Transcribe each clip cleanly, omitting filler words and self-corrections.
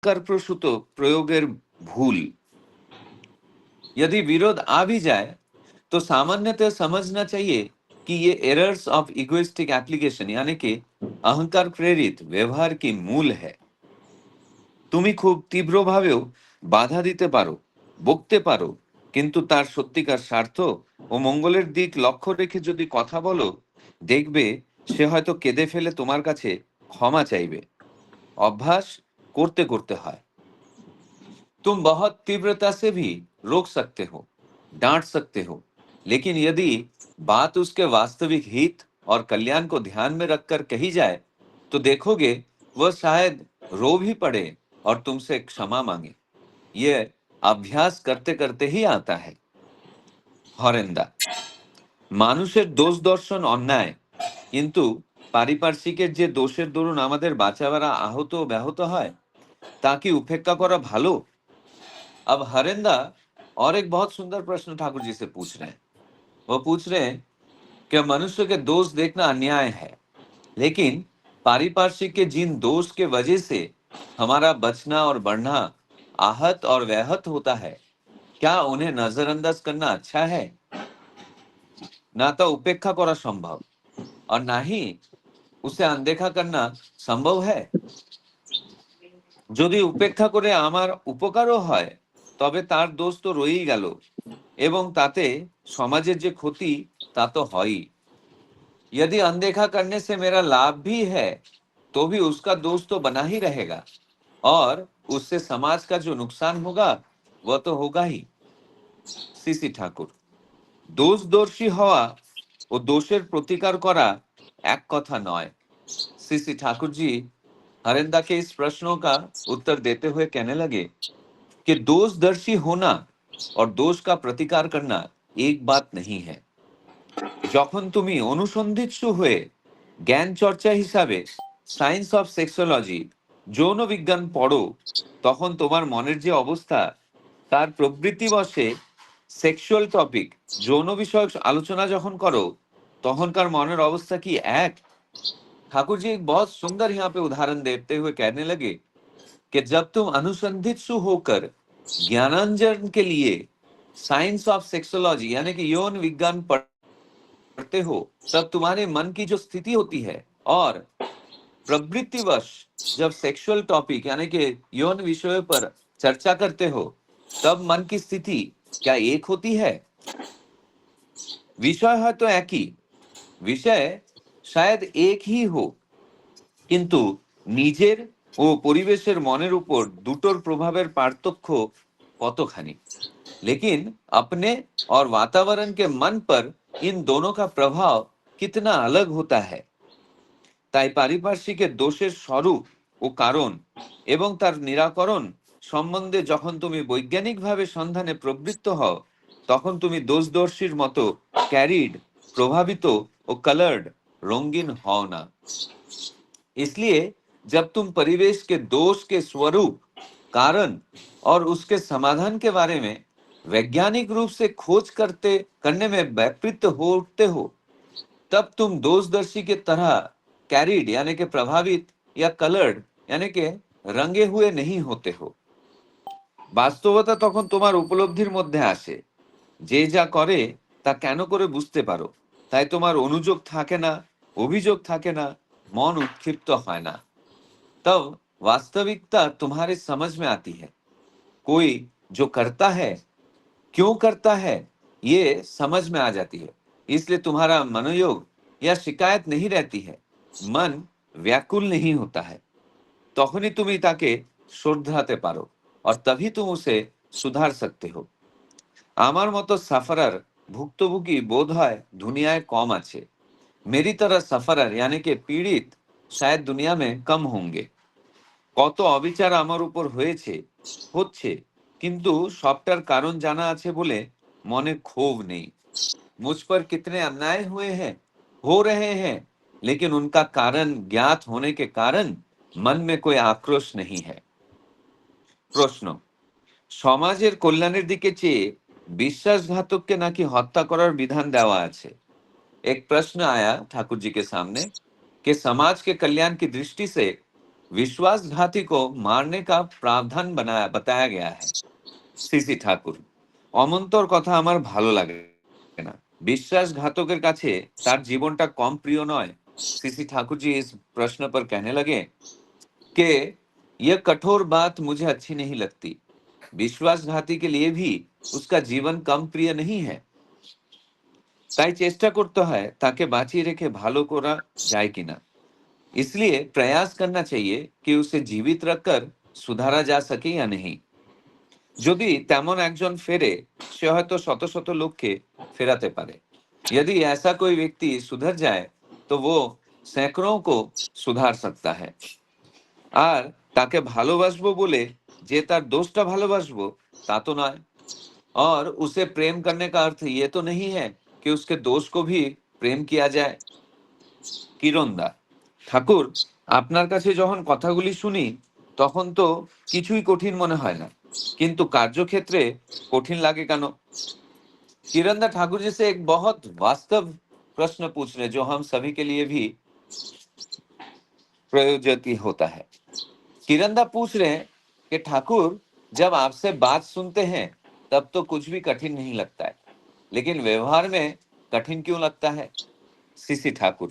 कर प्रसूत प्रयोगेर भूल। यदि विरोध आ भी जाए तो सामान्यतः समझना चाहिए कि ये एरर्स ऑफ इगोइस्टिक एप्लीकेशन यानी कि अहंकार प्रेरित व्यवहार की मूल है। তুমি খুব তীব্রভাবেও বাধা দিতে পারো, বকতে পারো, কিন্তু তার সত্যিকার স্বার্থ ও মঙ্গলের দিক লক্ষ্য রেখে যদি কথা বলো, দেখবে সে হয়তো কেঁদে ফেলে তোমার কাছে ক্ষমা চাইবে। अभ्यास करते करते है। तुम बहुत तीव्रता से भी रोक सकते हो, डांट सकते हो, लेकिन यदि बात उसके वास्तविक हित और कल्याण को ध्यान में रखकर कही जाए तो देखोगे वह शायद रो भी पड़े और तुमसे क्षमा मांगे। ये अभ्यास करते करते ही आता है। हरेंदा মানুষের দোষ দর্শন অন্যায়, কিন্তু পারিপার্শ্বিকের যে দোষের দরুন আমাদের বাঁচাবারা আহত ও ব্যাহত হয় তা কি উপেক্ষা করা ভালো? अब हरिंदा और एक बहुत सुंदर प्रश्न ठाकुर जी से पूछ रहे हैं। वो पूछ रहे हैं कि मनुष्य के दोष देखना अन्याय है, लेकिन पारिपार्श्विक के जिन दोष के वजह से हमारा बचना और बढ़ना आहत और व्याहत होता है, क्या उन्हें नजरअंदाज करना अच्छा है? ना तो उपेक्षा करा संभव और ना ही उसे अनदेखा करना संभव है। যদি উপেক্ষা করে আমার উপকারও হয় তবে তার দোষ তো রয়েই গেল এবং তাতে সমাজের যে ক্ষতি তা তো হয়ই। यदि अनदेखा करने से मेरा लाभ भी है तो भी उसका दोष तो बना ही रहेगा और उससे समाज का जो नुकसान होगा वह तो होगा ही। सीसी ठाकुर दोषदर्शी हवा ও দোষের প্রতিকার করা এক কথা নয়। सीसी ठाकुर जी हरेंदा के इस प्रश्नों का उत्तर देते हुए कहने लगे कि दोषदर्शी होना और दोष का प्रतिकार करना एक बात नहीं है। যখন তুমি অনুসন্ধিৎসু হয়ে জ্ঞান চর্চা হিসাবে সায়েন্স অফ সেক্সোলজি যৌন বিজ্ঞান পড়ো তখন তোমার মনের যে অবস্থা তার প্রবৃত্তিবশে সেক্সুয়াল টপিক যৌন বিষয়ক আলোচনা যখন করো তখনকার মনের অবস্থা কি এক? ठाकुर जी एक बहुत सुंदर यहाँ पे उदाहरण देते हुए कहने लगे कि जब तुम अनुसंधित्सु होकर ज्ञानांजन के लिए साइंस ऑफ सेक्सोलॉजी यानी कि यौन विज्ञान पढ़ते हो तब तुम्हारे मन की जो स्थिति होती है और प्रवृत्तिवश जब सेक्सुअल टॉपिक यानी कि यौन विषयों पर चर्चा करते हो तब मन की स्थिति क्या एक होती है? विषय है तो एक ही, विषय शायद एक ही हो, किंतु নিজের ও পরিবেশের মনের উপর দুটোর প্রভাবের পার্থক্য কতখানি। लेकिन अपने और वातावरण के मन पर इन दोनों का प्रभाव कितना अलग होता है। তাই পারিপার্শ্বিকের দোষের স্বরূপ ও কারণ এবং তার নিরাকরণ সম্বন্ধে যখন তুমি বৈজ্ঞানিকভাবে সন্ধানে প্রবৃত্ত হও তখন তুমি দোষদর্শীর মতো ক্যারিড, প্রভাবিত ও কালার্ड रंगीन হও না। इसलिए जब तुम परिवेश के दोष के स्वरूप, कारण और उसके समाधान के बारे में वैज्ञानिक रूप से खोज करने में व्यापृत हो उठते हो तब तुम दोषदर्शी के तरह कैरिड यानी कि प्रभावित या कलर्ड यानी कि रंगे हुए नहीं होते हो। বাস্তবতা তখন তোমার উপলব্ধির মধ্যে আসে, যে যা করে তা কেন করে বুঝতে পারো, তাই তোমার অনুযোগ থাকে না, অভিযোগ থাকে না, মন উৎক্ষিপ্ত হয় না। तब वास्तविकता तुम्हारे समझ में आती है। कोई जो करता है क्यों करता है ये समझ में आ जाती है, इसलिए तुम्हारा मनोयोग या शिकायत नहीं रहती है, मन व्याकुल नहीं होता है। তখনই তুমি তাকে শ্রদ্ধাতে পারো और तभी तुम उसे सुधार सकते हो। আমার মতো সাফারার ভুক্তভোগী বোধ হয় দুনিয়ায় কম আছে। मेरी तरह सफरर यानी कि पीड़ित शायद दुनिया में कम होंगे। কত অবিচার আমার উপর হয়েছে, হচ্ছে, কিন্তু সবটার কারণ জানা আছে বলে মনে ক্ষোভ নেই। मुझ पर कितने अन्याय हुए हैं, हो रहे हैं, लेकिन उनका कारण ज्ञात होने के कारण मन में कोई आक्रोश नहीं है। প্রশ্ন, সমাজের কল্যাণের দিকে চেয়ে বিশ্বাসঘাতককে নাকি হত্যা করার বিধান দেওয়া আছে। एक प्रश्न आया ठाकुर जी के सामने कि समाज के कल्याण की दृष्टि से विश्वासघाती को मारने का प्रावधान बताया गया है। সিসি ঠাকুর, অমন্তর কথা আমার ভালো লাগে না। বিশ্বাসঘাতকের কাছে তার জীবনটা কম প্রিয় নয়। सीसी ठाकुर जी इस प्रश्न पर कहने लगे कि यह कठोर बात मुझे अच्छी नहीं लगती। विश्वासघाती के लिए भी उसका जीवन कम प्रिय नहीं है। তাই চেষ্টা করতে হয় তাকে বাঁচিয়ে রেখে ভালো করা যায় কিনা। इसलिए प्रयास करना चाहिए कि उसे जीवित रखकर सुधारा जा सके या नहीं। যদি তেমন একজন ফেরে, সে হয়তো শত শত লোককে ফেরাতে পারে। यदि ऐसा कोई व्यक्ति सुधर जाए तो वो सैकड़ों को सुधार सकता है। আর তাকে ভালোবাসবো বলে যে তার দোষটা ভালোবাসবো তা তো নয়। और उसे प्रेम करने का अर्थ ये तो नहीं है कि उसके दोष को भी प्रेम किया जाए। কিরণদা, ঠাকুর, আপনার কাছে যখন কথাগুলি শুনি তখন তো কিছুই কঠিন মনে হয় না, কিন্তু কার্যক্ষেত্রে কঠিন লাগে কেন? किरणदा ठाकुर जी से एक बहुत वास्तव प्रश्न पूछ रहे जो हम सभी के लिए भी प्रयोजक होता है। किरणदा पूछ रहे हैं कि ठाकुर, जब आपसे बात सुनते हैं तब तो कुछ भी कठिन नहीं लगता है, लेकिन व्यवहार में कठिन क्यों लगता है? सीसी ठाकुर,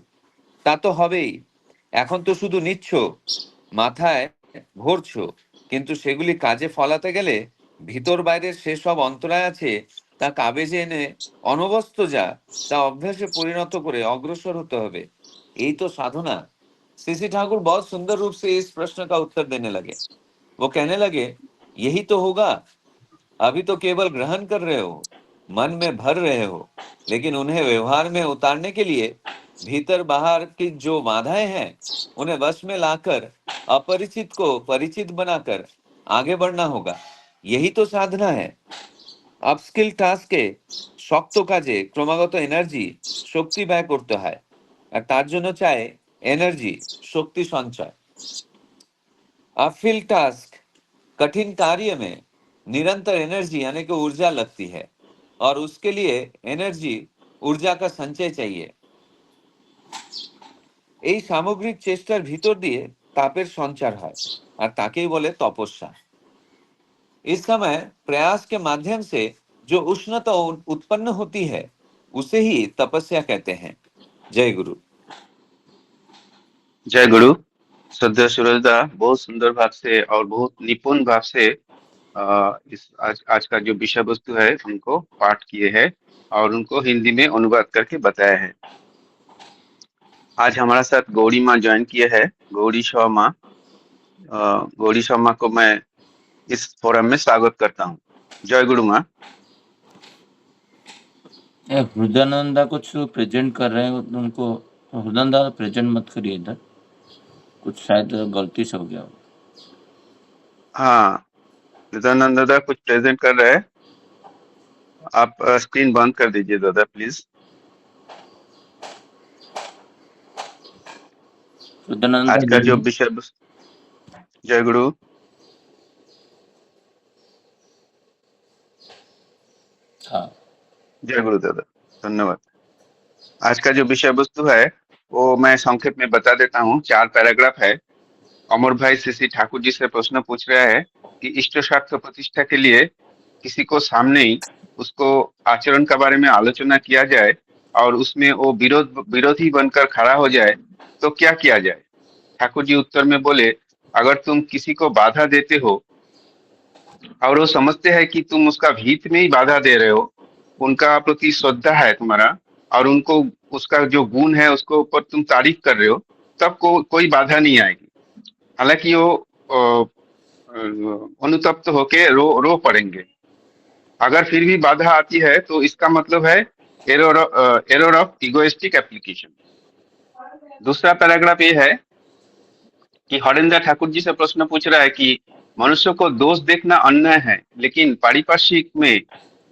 তা তো হবেই। এখন তো শুধু নিচ্ছ, মাথায় ভরছো, কিন্তু সেগুলি কাজে ফলাতে গেলে ভিতর বাইরের সেসব অন্তরায় আছে তা কাবেজে এনে অনবস্ত যা তা অভ্যাসে পরিণত করে অগ্রসর হতে হবে। এই তো साधना। सीसी ठाकुर बहुत सुंदर रूप से इस प्रश्न का उत्तर देने लगे। वो कहने लगे, यही तो होगा। अभी तो केवल ग्रहण कर रहे हो, मन में भर रहे हो, लेकिन उन्हें व्यवहार में उतारने के लिए भीतर बाहर की जो बाधाएं हैं उन्हें वश में लाकर अपरिचित को परिचित बनाकर आगे बढ़ना होगा। यही तो साधना है। আপস্কিল টাস্কে শক্ত কাজে ক্রমাগত এনার্জি শক্তি ব্যয় করতে হয়, আর তার জন্য চাই एनर्जी शक्ति संचय। अपफिल टास्क कठिन कार्य में निरंतर एनर्जी यानी कि ऊर्जा लगती है, और उसके लिए एनर्जी ऊर्जा का संचय चाहिए। এই সামগ্রিক চেষ্টার ভিতর দিয়ে তাপের সঞ্চার হয়, আর তাকেই বলে তপস্যা। इस समय प्रयास के माध्यम से जो उष्णता उत्पन्न होती है उसे ही तपस्या कहते हैं। जय गुरु। जय गुरु। श्रद्धेय सूरजदा बहुत सुंदर भाव से और बहुत निपुण भाव से इस आज का जो विषय वस्तु है उनको पाठ किए हैं और उनको हिंदी में अनुवाद करके बताया है। आज हमारा साथ गौरी माँ ज्वाइन किए हैं। गौरी शर्मा, गौरी शर्मा को मैं इस फोरम में स्वागत करता हूँ। जय गुरु माँ। हृदयानंदा कुछ प्रेजेंट कर रहे हैं, उनको हृदयानंदा प्रेजेंट मत करिए इधर, कुछ शायद गलती से हो गया। हाँ, हृदयानंद दादा कुछ प्रेजेंट कर रहे हैं। आप स्क्रीन बंद कर दीजिए दादा प्लीज। आज का जो विषय, जय गुरु। हाँ, जय गुरु दादा, धन्यवाद। आज का जो विषय वस्तु है वो मैं संक्षेप में बता देता हूँ। 4 पैराग्राफ है। अमर भाई सीसी ठाकुर जी से प्रश्न पूछ रहा है कि इष्ट स्वार्थ प्रतिष्ठा के लिए किसी को सामने ही उसको आचरण के बारे में आलोचना किया जाए और उसमें वो विरोधी बनकर खड़ा हो जाए तो क्या किया जाए? ठाकुर जी उत्तर में बोले, अगर तुम किसी को बाधा देते हो और वो समझते हैं कि तुम उसका हित में ही बाधा दे रहे हो, उनका प्रति श्रद्धा है तुम्हारा और उनको उसका जो गुण है उसको ऊपर तुम तारीफ कर रहे हो, तब कोई बाधा नहीं आएगी। हालांकि वो अनुतप्त होके रो पड़ेंगे। अगर फिर भी बाधा आती है तो इसका मतलब है एरर ऑफ इगोइस्टिक एप्लीकेशन। दूसरा पैराग्राफ ये है कि हरेंद्र ठाकुर जी से प्रश्न पूछ रहा है कि मनुष्य को दोष देखना अन्याय है, लेकिन पारिपार्श्विक में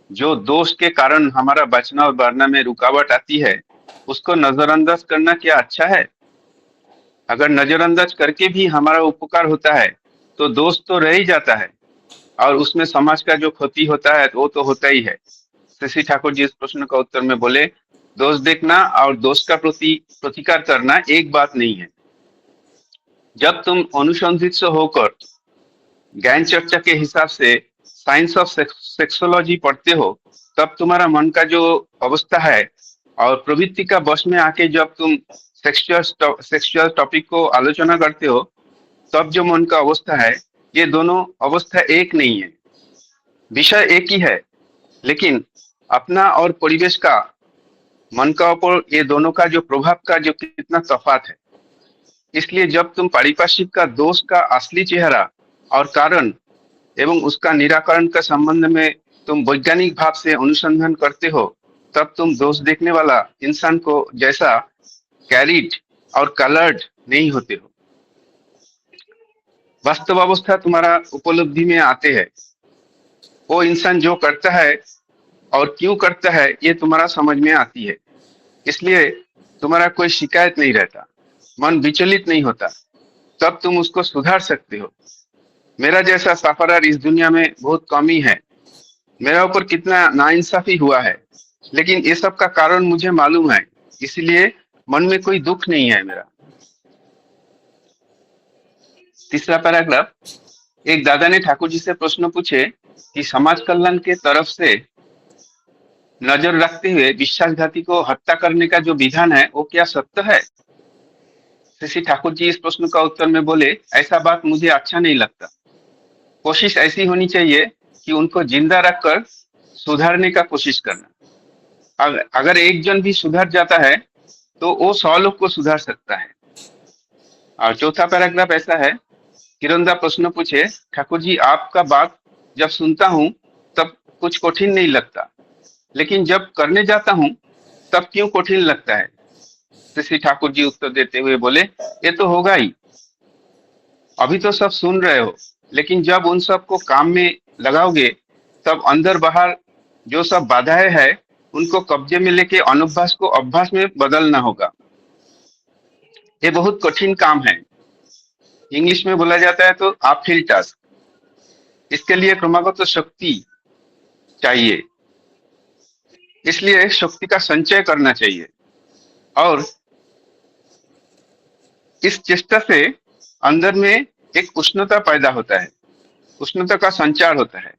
जो दोष के कारण हमारा बचना और बढ़ना में रुकावट आती है उसको नजरअंदाज करना क्या अच्छा है? अगर नजरअंदाज करके भी हमारा उपकार होता है तो दोष तो रह ही जाता है और उसमें समाज का जो क्षति होता है वो तो होता ही है। शशि ठाकुर जी इस प्रश्न का उत्तर में बोले, दोष देखना और दोष का प्रतिकार करना एक बात नहीं है। जब तुम अनुसंधित होकर ज्ञान चर्चा के हिसाब से साइंस ऑफ सेक्सोलॉजी पढ़ते हो, तब तुम्हारा मन का जो अवस्था है और प्रवृत्ति का वश में आके जब तुम सेक्सुअल टॉपिक को आलोचना करते हो, तब जो मन का अवस्था है, ये दोनों अवस्था एक नहीं है। विषय एक ही है, लेकिन अपना और परिवेश का, मन का ऊपर ये दोनों का जो प्रभाव का जो कितना तफात है। इसलिए जब तुम पारिपार्श्विक का दोष का असली चेहरा और कारण एवं उसका निराकरण का संबंध में तुम वैज्ञानिक भाव से अनुसंधान करते हो, तब तुम दोष देखने वाला इंसान को जैसा कैरिड और कलर्ड नहीं होते हो। वास्तव अवस्था तुम्हारा उपलब्धि में आते हैं। वो इंसान जो करता है और क्यों करता है, ये तुम्हारा समझ में आती है। इसलिए तुम्हारा कोई शिकायत नहीं रहता, मन विचलित नहीं होता, तब तुम उसको सुधार सकते हो। मेरा जैसा सफरार इस दुनिया में बहुत कम ही है। मेरा ऊपर कितना नाइंसाफी हुआ है, लेकिन ये सब का कारण मुझे मालूम है, इसलिए मन में कोई दुख नहीं है मेरा। तीसरा पैराग्राफ, एक दादा ने ठाकुर जी से प्रश्न पूछे कि समाज कल्याण के तरफ से नजर रखते हुए विश्वासघाती को हत्या करने का जो विधान है, वो क्या सत्य है? श्री ठाकुर जी इस प्रश्न का उत्तर में बोले, ऐसा बात मुझे अच्छा नहीं लगता। कोशिश ऐसी होनी चाहिए कि उनको जिंदा रखकर सुधारने का कोशिश करना। अगर एक जन भी सुधर जाता है तो वो 100 लोग को सुधार सकता है। और चौथा पैराग्राफ ऐसा है, किरणदा प्रश्न पूछे, ठाकुर जी आपका बात जब सुनता हूँ तब कुछ कठिन नहीं लगता, लेकिन जब करने जाता हूँ तब क्यों कठिन लगता है? श्री ठाकुर जी उत्तर देते हुए बोले, ये तो होगा ही। अभी तो सब सुन रहे हो, लेकिन जब उन सब को काम में लगाओगे, तब अंदर बाहर जो सब बाधाएं हैं, उनको कब्जे में लेके अनुभ्यास को अभ्यास में बदलना होगा। ये बहुत कठिन काम है। इंग्लिश में बोला जाता है तो अपहिल टास्क। इसके लिए क्रमागत शक्ति चाहिए, इसलिए शक्ति का संचय करना चाहिए और इस चेष्टा से अंदर में एक उष्णता पैदा होता है, उष्णता का संचार होता है,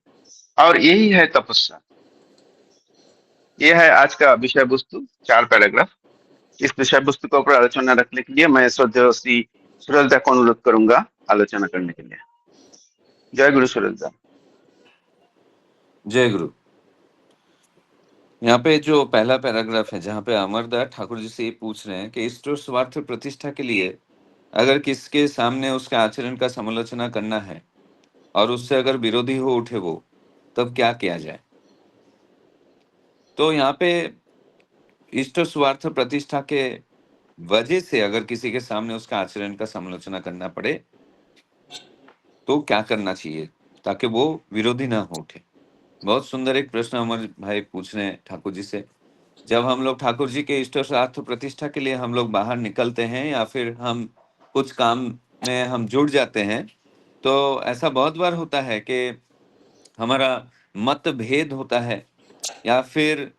और यही है तपस्या। यह है आज का विषय वस्तु, 4 पैराग्राफ। इस विषय वस्तु के ऊपर आलोचना रखने के लिए मैं श्रद्धेय श्री सुरलदा को अनुरोध करूंगा आलोचना करने के लिए। जय गुरु सुरलदा। जय गुरु। यहाँ पे जो पहला पैराग्राफ है, जहाँ पे अमरदास ठाकुर जी से ये पूछ रहे हैं कि इष्ट और स्वार्थ प्रतिष्ठा के लिए अगर किसके सामने उसके आचरण का समालोचना करना है और उससे अगर विरोधी हो उठे वो, तब क्या किया जाए। तो यहाँ पे इष्ट और स्वार्थ प्रतिष्ठा के वजह से अगर किसी के सामने उसका आचरण का समालोचना करना पड़े तो क्या करना चाहिए ताकि वो विरोधी ना हो उठे। बहुत सुंदर एक प्रश्न अमर भाई पूछ रहे हैं ठाकुर जी से। जब हम लोग ठाकुर जी के इष्ट स्वार्थ प्रतिष्ठा के लिए हम लोग बाहर निकलते हैं या फिर हम कुछ काम में हम जुड़ जाते हैं, तो ऐसा बहुत बार होता है कि हमारा मतभेद होता है या फिर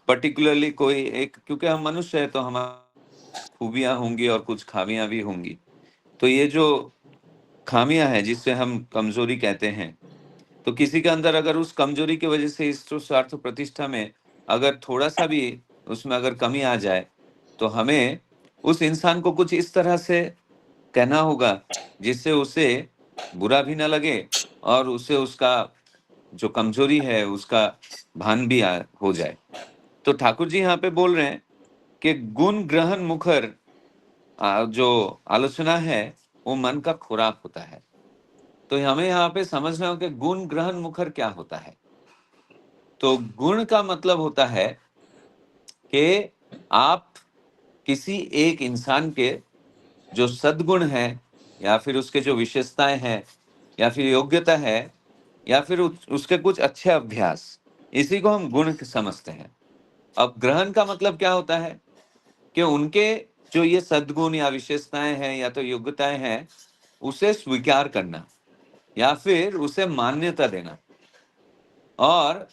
पर्टिकुलरली कोई एक, क्योंकि हम मनुष्य है तो हमारी खूबियां होंगी और कुछ खामियां भी होंगी। तो ये जो खामियां हैं जिससे हम कमजोरी कहते हैं, तो किसी के अंदर अगर उस कमजोरी की वजह से इस स्वार्थ प्रतिष्ठा में अगर थोड़ा सा भी उसमें अगर कमी आ जाए, तो हमें उस इंसान को कुछ इस तरह से कहना होगा जिससे उसे बुरा भी ना लगे और उसे उसका जो कमजोरी है उसका भान भी हो जाए। तो ठाकुर जी यहाँ पे बोल रहे हैं कि गुण ग्रहण मुखर जो आलोचना है वो मन का खुराक होता है। तो हमें यहाँ पे समझना हो कि गुण ग्रहण मुखर क्या होता है। तो गुण का मतलब होता है कि आप किसी एक इंसान के जो सद्गुण है या फिर उसके जो विशेषताएं हैं या फिर योग्यता है या फिर उसके कुछ अच्छे अभ्यास, इसी को हम गुण समझते हैं। अब ग्रहण का मतलब क्या होता है कि उनके जो ये सद्गुण या विशेषताएं हैं या तो योग्यताएं हैं, उसे स्वीकार करना या फिर उसे मान्यता देना, और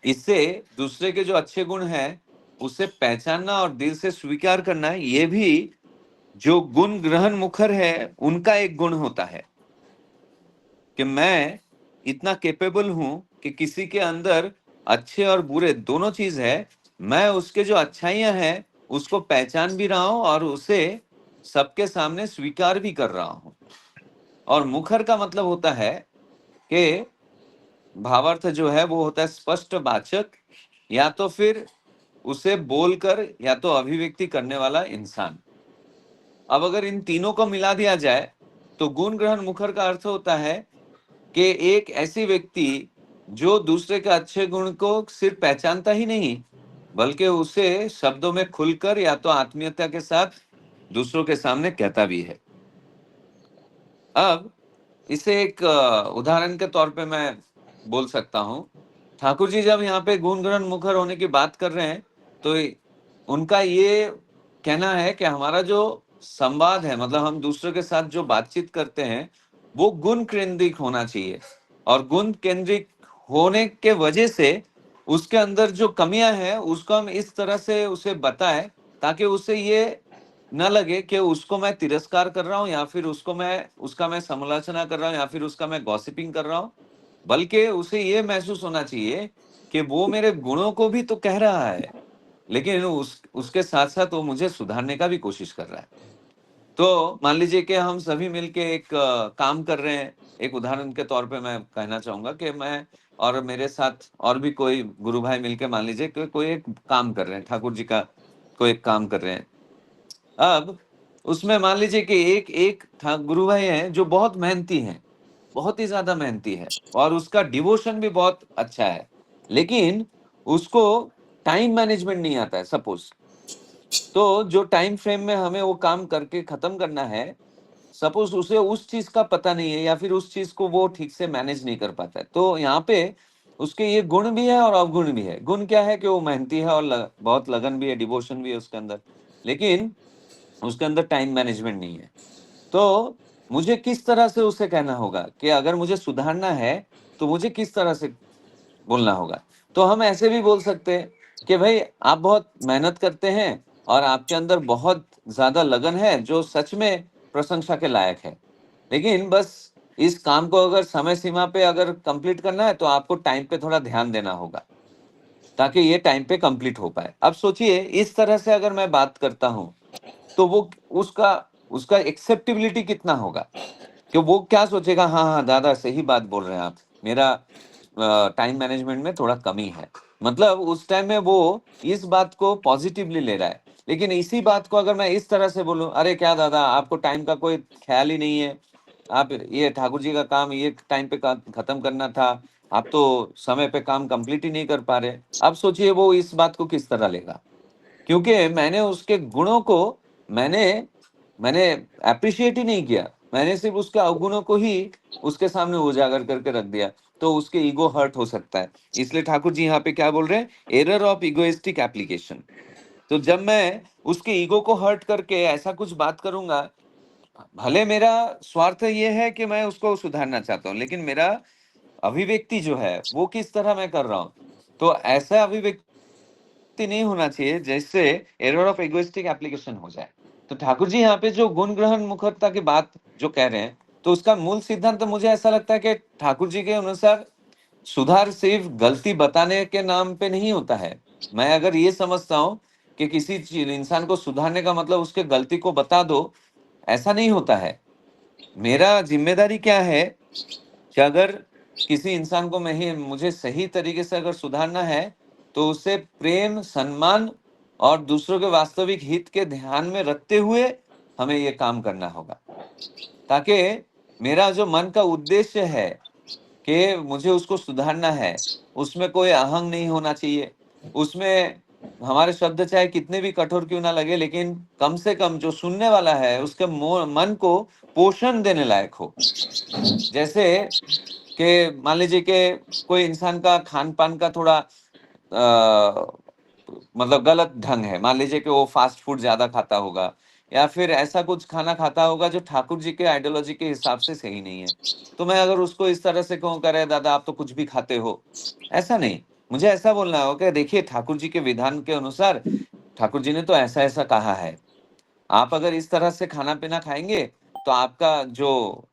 इससे दूसरे के जो अच्छे गुण हैं उसे पहचानना और दिल से स्वीकार करना, ये भी जो गुण ग्रहण मुखर है उनका एक गुण होता है कि मैं इतना कैपेबल हूं कि किसी के अंदर अच्छे और बुरे दोनों चीज है, मैं उसके जो अच्छाइयां हैं उसको पहचान भी रहा हूं और उसे सबके सामने स्वीकार भी कर रहा हूं। और मुखर का मतलब होता है कि भावार्थ जो है वो होता है स्पष्ट वाचक, या तो फिर उसे बोलकर या तो अभिव्यक्ति करने वाला इंसान। अब अगर इन तीनों को मिला दिया जाए तो गुण ग्रहण मुखर का अर्थ होता है कि एक ऐसी व्यक्ति जो दूसरे के अच्छे गुण को सिर्फ पहचानता ही नहीं, बल्कि उसे शब्दों में खुलकर या तो आत्मीयता के साथ दूसरों के सामने कहता भी है। अब इसे एक उदाहरण के तौर पे मैं बोल सकता हूं। ठाकुर जी जब यहाँ पे गुण ग्रहण मुखर होने की बात कर रहे हैं तो उनका ये कहना है कि हमारा जो संवाद है, मतलब हम दूसरों के साथ जो बातचीत करते हैं, वो गुण केंद्रित होना चाहिए। और गुण केंद्रित होने के वजह से उसके अंदर जो कमियां हैं उसको हम इस तरह से उसे बताएं ताकि उसे ये न लगे कि उसको मैं तिरस्कार कर रहा हूं या फिर उसका मैं समालोचना कर रहा हूं या फिर उसका मैं गॉसिपिंग कर रहा हूं, बल्कि उसे ये महसूस होना चाहिए कि वो मेरे गुणों को भी तो कह रहा है, लेकिन उसके साथ साथ वो मुझे सुधारने का भी कोशिश कर रहा है। तो मान लीजिए कि हम सभी मिलके एक काम कर रहे हैं। एक उदाहरण के तौर पे मैं कहना चाहूंगा कि मैं और मेरे साथ और भी कोई गुरु भाई मिलके मान लीजिए कि कोई एक काम कर रहे हैं, ठाकुर जी का कोई एक काम कर रहे हैं। अब उसमें मान लीजिए कि एक एक गुरु भाई हैं जो बहुत मेहनती हैं, बहुत ही ज्यादा मेहनती है और उसका डिवोशन भी बहुत अच्छा है, लेकिन उसको टाइम मैनेजमेंट नहीं आता है सपोज। तो जो टाइम फ्रेम में हमें वो काम करके खत्म करना है, सपोज उसे उस चीज का पता नहीं है या फिर उस चीज को वो ठीक से मैनेज नहीं कर पाता है। तो यहाँ पे उसके ये गुण भी है और अवगुण भी है। गुण क्या है कि वो मेहनती है और बहुत लगन भी है, डिवोशन भी है उसके अंदर, लेकिन उसके अंदर टाइम मैनेजमेंट नहीं है। तो मुझे किस तरह से उसे कहना होगा कि अगर मुझे सुधारना है तो मुझे किस तरह से बोलना होगा। तो हम ऐसे भी बोल सकते हैं कि भाई आप बहुत मेहनत करते हैं और आपके अंदर बहुत ज्यादा लगन है जो सच में प्रशंसा के लायक है, लेकिन बस इस काम को अगर समय सीमा पे अगर कंप्लीट करना है तो आपको टाइम पे थोड़ा ध्यान देना होगा ताकि ये टाइम पे कंप्लीट हो पाए। अब सोचिए इस तरह से अगर मैं बात करता हूं तो वो उसका उसका एक्सेप्टेबिलिटी कितना होगा कि वो क्या सोचेगा, हाँ हाँ दादा सही बात बोल रहे हैं आप, मेरा टाइम मैनेजमेंट में थोड़ा कमी है। मतलब उस टाइम में वो इस बात को पॉजिटिवली ले रहा है। लेकिन इसी बात को अगर मैं इस तरह से बोलूं, अरे क्या दादा आपको टाइम का कोई ख्याल ही नहीं है, आप ये ठाकुर जी का काम ये टाइम पे खत्म करना था, आप तो समय पे काम कंप्लीट ही नहीं कर पा रहे। अब सोचिए वो इस बात को किस तरह लेगा, क्योंकि मैंने उसके गुणों को मैंने मैंने अप्रिशिएट ही नहीं किया, मैंने सिर्फ उसके अवगुणों को ही उसके सामने उजागर करके रख दिया। तो उसके ईगो हर्ट हो सकता है। इसलिए ठाकुर जी यहाँ पे क्या बोल रहे हैं, एरर ऑफ इगोइस्टिक एप्लीकेशन। तो जब मैं उसके ईगो को हर्ट करके ऐसा कुछ बात करूंगा, भले मेरा स्वार्थ ये है कि मैं उसको सुधारना चाहता हूँ, लेकिन मेरा अभिव्यक्ति जो है वो किस तरह मैं कर रहा हूँ, तो ऐसा अभिव्यक्ति नहीं होना चाहिए जिससे एरर ऑफ इगोइस्टिक एप्लीकेशन हो जाए। तो ठाकुर जी यहाँ पे जो गुण ग्रहण मुखरता की बात जो कह रहे हैं, तो उसका मूल सिद्धांत तो मुझे ऐसा लगता है कि ठाकुर जी के अनुसार सुधार सिर्फ गलती बताने के नाम पे नहीं होता है। मैं अगर ये समझता हूँ कि किसी इंसान को सुधारने का मतलब उसके गलती को बता दो, ऐसा नहीं होता है। मेरा जिम्मेदारी क्या है कि अगर किसी इंसान को मुझे सही तरीके से अगर सुधारना है तो उसे प्रेम, सम्मान और दूसरों के वास्तविक हित के ध्यान में रखते हुए हमें ये काम करना होगा, ताकि मेरा जो मन का उद्देश्य है कि मुझे उसको सुधारना है, उसमें कोई अहंग नहीं होना चाहिए। उसमें हमारे शब्द चाहे कितने भी कठोर क्यों ना लगे, लेकिन कम से कम जो सुनने वाला है उसके मन को पोषण देने लायक हो। जैसे कि मान लीजिए कि कोई इंसान का खान पान का थोड़ा मतलब गलत ढंग है, मान लीजिए कि वो फास्ट फूड ज्यादा खाता होगा या फिर ऐसा कुछ खाना खाता होगा जो ठाकुर जी के आइडियोलॉजी के हिसाब से सही नहीं है। तो मैं अगर उसको इस तरह से कहूँ, करे दादा आप तो कुछ भी खाते हो, ऐसा नहीं। मुझे ऐसा बोलना होगा कि देखिए ठाकुर जी के विधान के अनुसार ठाकुर जी ने तो ऐसा ऐसा कहा है, आप अगर इस तरह से खाना पीना खाएंगे तो आपका जो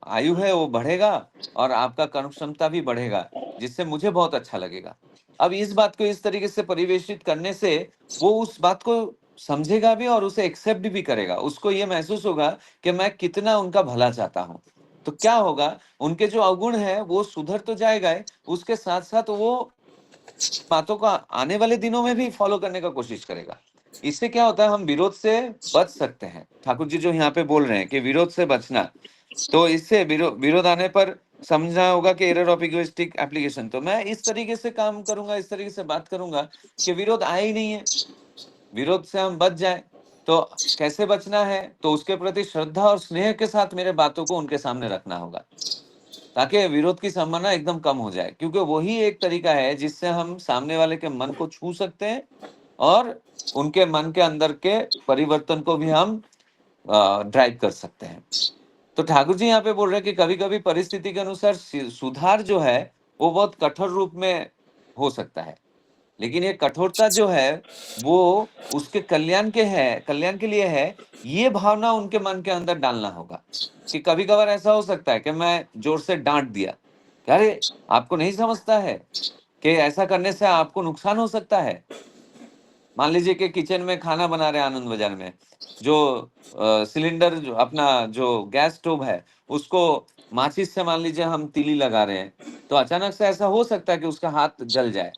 आयु है वो बढ़ेगा और आपका कर्म क्षमता भी बढ़ेगा, जिससे मुझे बहुत अच्छा लगेगा। अब इस बात को इस तरीके से परिवेशित करने से वो उस बात को समझेगा भी और उसे एक्सेप्ट भी करेगा। उसको ये महसूस होगा कि मैं कितना उनका भला चाहता हूँ। तो क्या होगा, उनके जो अवगुण है वो सुधर तो जाएगा ही, उसके साथ साथ वो बातों का आने वाले दिनों में भी फॉलो करने का कोशिश करेगा। इससे क्या होता है, हम विरोध से बच सकते हैं। ठाकुर जी जो यहाँ पे बोल रहे हैं कि विरोध से बचना, तो इससे विरोध आने पर समझना होगा कि एरर ऑफ इगोइस्टिक एप्लीकेशन। तो मैं इस तरीके से काम करूंगा, इस तरीके से बात करूंगा कि विरोध आए ही नहीं है, विरोध से हम बच जाए। तो कैसे बचना है, तो उसके प्रति श्रद्धा और स्नेह के साथ मेरे बातों को उनके सामने रखना होगा, ताकि विरोध की संभावना एकदम कम हो जाए। क्योंकि वही एक तरीका है जिससे हम सामने वाले के मन को छू सकते हैं और उनके मन के अंदर के परिवर्तन को भी हम ड्राइव कर सकते हैं। तो ठाकुर जी यहाँ पे बोल रहे हैं कि कभी कभी परिस्थिति के अनुसार सुधार जो है वो बहुत कठोर रूप में हो सकता है, लेकिन ये कठोरता जो है वो उसके कल्याण के लिए है। ये भावना उनके मन के अंदर डालना होगा कि कभी कभार ऐसा हो सकता है कि मैं जोर से डांट दिया कि अरे आपको नहीं समझता है कि ऐसा करने से आपको नुकसान हो सकता है। मान लीजिए कि किचन में खाना बना रहे हैं आनंद बाजार में, जो सिलेंडर जो अपना जो गैस स्टोव है उसको माचिस से मान लीजिए हम तीली लगा रहे हैं, तो अचानक से ऐसा हो सकता है कि उसका हाथ जल जाए।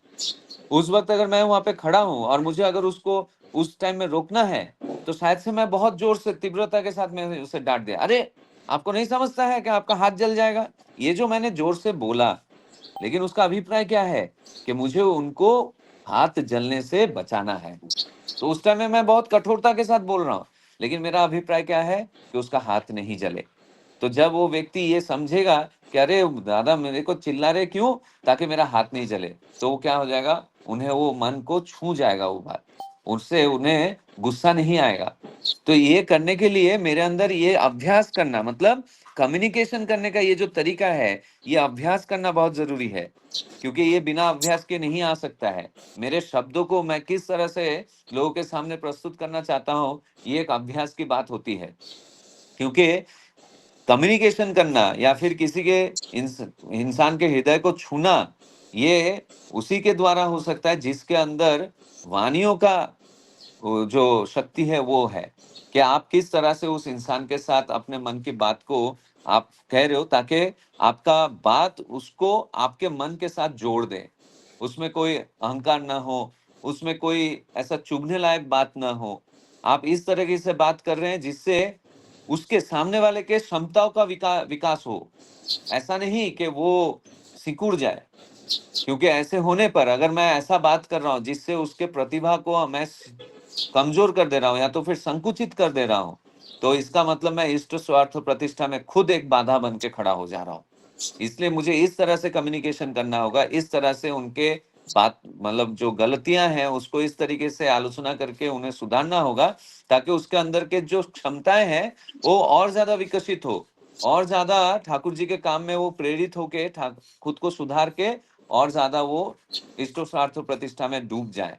उस वक्त अगर मैं वहां पे खड़ा हूं और मुझे अगर उसको उस टाइम में रोकना है, तो शायद से मैं बहुत जोर से तीव्रता के साथ में उसे डांट दिया, अरे आपको नहीं समझता है कि आपका हाथ जल जाएगा। ये जो मैंने जोर से बोला, लेकिन उसका अभिप्राय क्या है कि मुझे उनको हाथ जलने से बचाना है। तो उस टाइम में मैं बहुत कठोरता के साथ बोल रहा हूँ, लेकिन मेरा अभिप्राय क्या है कि उसका हाथ नहीं जले। तो जब वो व्यक्ति ये समझेगा कि अरे दादा मेरे को चिल्ला रहे क्यों, ताकि मेरा हाथ नहीं जले, तो वो क्या हो जाएगा, उन्हें वो मन को छू जाएगा वो बात, उससे उन्हें गुस्सा नहीं आएगा। तो ये करने के लिए मेरे अंदर ये अभ्यास करना, मतलब कम्युनिकेशन करने का ये जो तरीका है, ये अभ्यास करना बहुत जरूरी है। क्योंकि ये बिना अभ्यास के नहीं आ सकता है। मेरे शब्दों को मैं किस तरह से लोगों के सामने प्रस्तुत करना चाहता हूँ, ये एक अभ्यास की बात होती है। क्योंकि कम्युनिकेशन करना या फिर किसी के इंसान के हृदय को छूना, ये उसी के द्वारा हो सकता है जिसके अंदर वाणियों का वो जो शक्ति है वो है, कि आप किस तरह से उस इंसान के साथ अपने मन की बात को आप कह रहे हो, ताकि आपका बात उसको आपके मन के साथ जोड़ दे, उसमें कोई अहंकार ना हो, उसमें कोई ऐसा चुभने लायक बात ना हो। आप इस तरीके से बात कर रहे हैं जिससे उसके सामने वाले के क्षमताओं का विकास हो। ऐसा नहीं कि वो सिकुड़ जाए, क्योंकि ऐसे होने पर अगर मैं ऐसा बात कर रहा हूँ जिससे उसके प्रतिभा को मैं कमजोर कर दे रहा हूँ या तो फिर संकुचित कर दे रहा हूँ, तो इसका मतलब मैं इष्ट स्वार्थ प्रतिष्ठा में खुद एक बाधा बन के खड़ा हो जा रहा हूँ। इसलिए मुझे इस तरह से कम्युनिकेशन करना होगा, इस तरह से उनके बात मतलब जो गलतियां हैं उसको इस तरीके से आलोचना करके उन्हें सुधारना होगा, ताकि उसके अंदर के जो क्षमताएं हैं वो और ज्यादा विकसित हो, और ज्यादा ठाकुर जी के काम में वो प्रेरित होके खुद को सुधार के और ज्यादा वो इष्ट स्वार्थ प्रतिष्ठा में डूब जाए।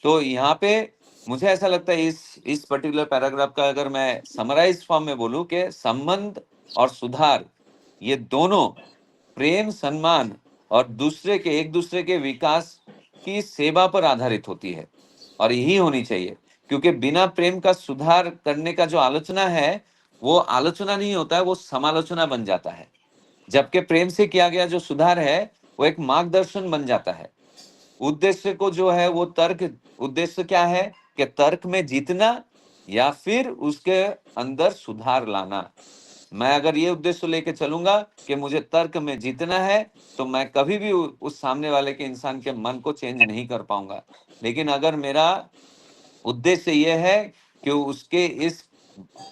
तो यहाँ पे मुझे ऐसा लगता है इस पर्टिकुलर पैराग्राफ का अगर मैं समराइज फॉर्म में बोलूं कि संबंध और सुधार, ये दोनों प्रेम सम्मान और एक दूसरे के विकास की सेवा पर आधारित होती है, और यही होनी चाहिए। क्योंकि बिना प्रेम का सुधार करने का जो आलोचना है वो आलोचना नहीं होता है, वो समालोचना बन जाता है। जबकि प्रेम से किया गया जो सुधार है वो एक मार्गदर्शन बन जाता है। उद्देश्य को जो है वो उद्देश्य क्या है कि तर्क में जीतना या फिर उसके अंदर सुधार लाना। मैं अगर ये उद्देश्य लेके चलूंगा कि मुझे तर्क में जीतना है, तो मैं कभी भी उस सामने वाले के इंसान के मन को चेंज नहीं कर पाऊंगा। लेकिन अगर मेरा उद्देश्य ये है कि उसके इस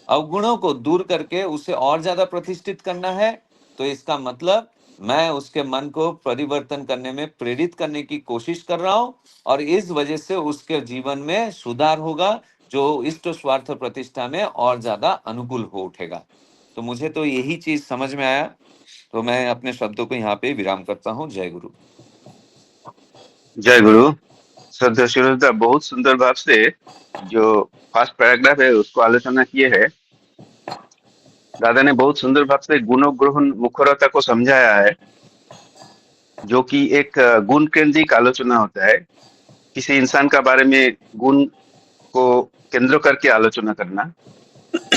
अवगुणों को दूर करके उसे और ज्यादा प्रतिष्ठित करना है, तो इसका मतलब मैं उसके मन को परिवर्तन करने में प्रेरित करने की कोशिश कर रहा हूं, और इस वजह से उसके जीवन में सुधार होगा, जो इष्ट स्वार्थ प्रतिष्ठा में और ज्यादा अनुकूल हो उठेगा। तो मुझे तो यही चीज समझ में आया, तो मैं अपने शब्दों को यहाँ पे विराम करता हूँ। जय गुरु। जय गुरु। श्रद्धा सुरदा बहुत सुंदर भाव से जो फर्स्ट पैराग्राफ है उसको आलोचना किए है। दादा ने बहुत सुंदर भाव से गुणग्रहण मुखरता को समझाया है, जो कि एक गुण केंद्रित आलोचना होता है। किसी इंसान का बारे में गुण को केंद्र करके आलोचना करना।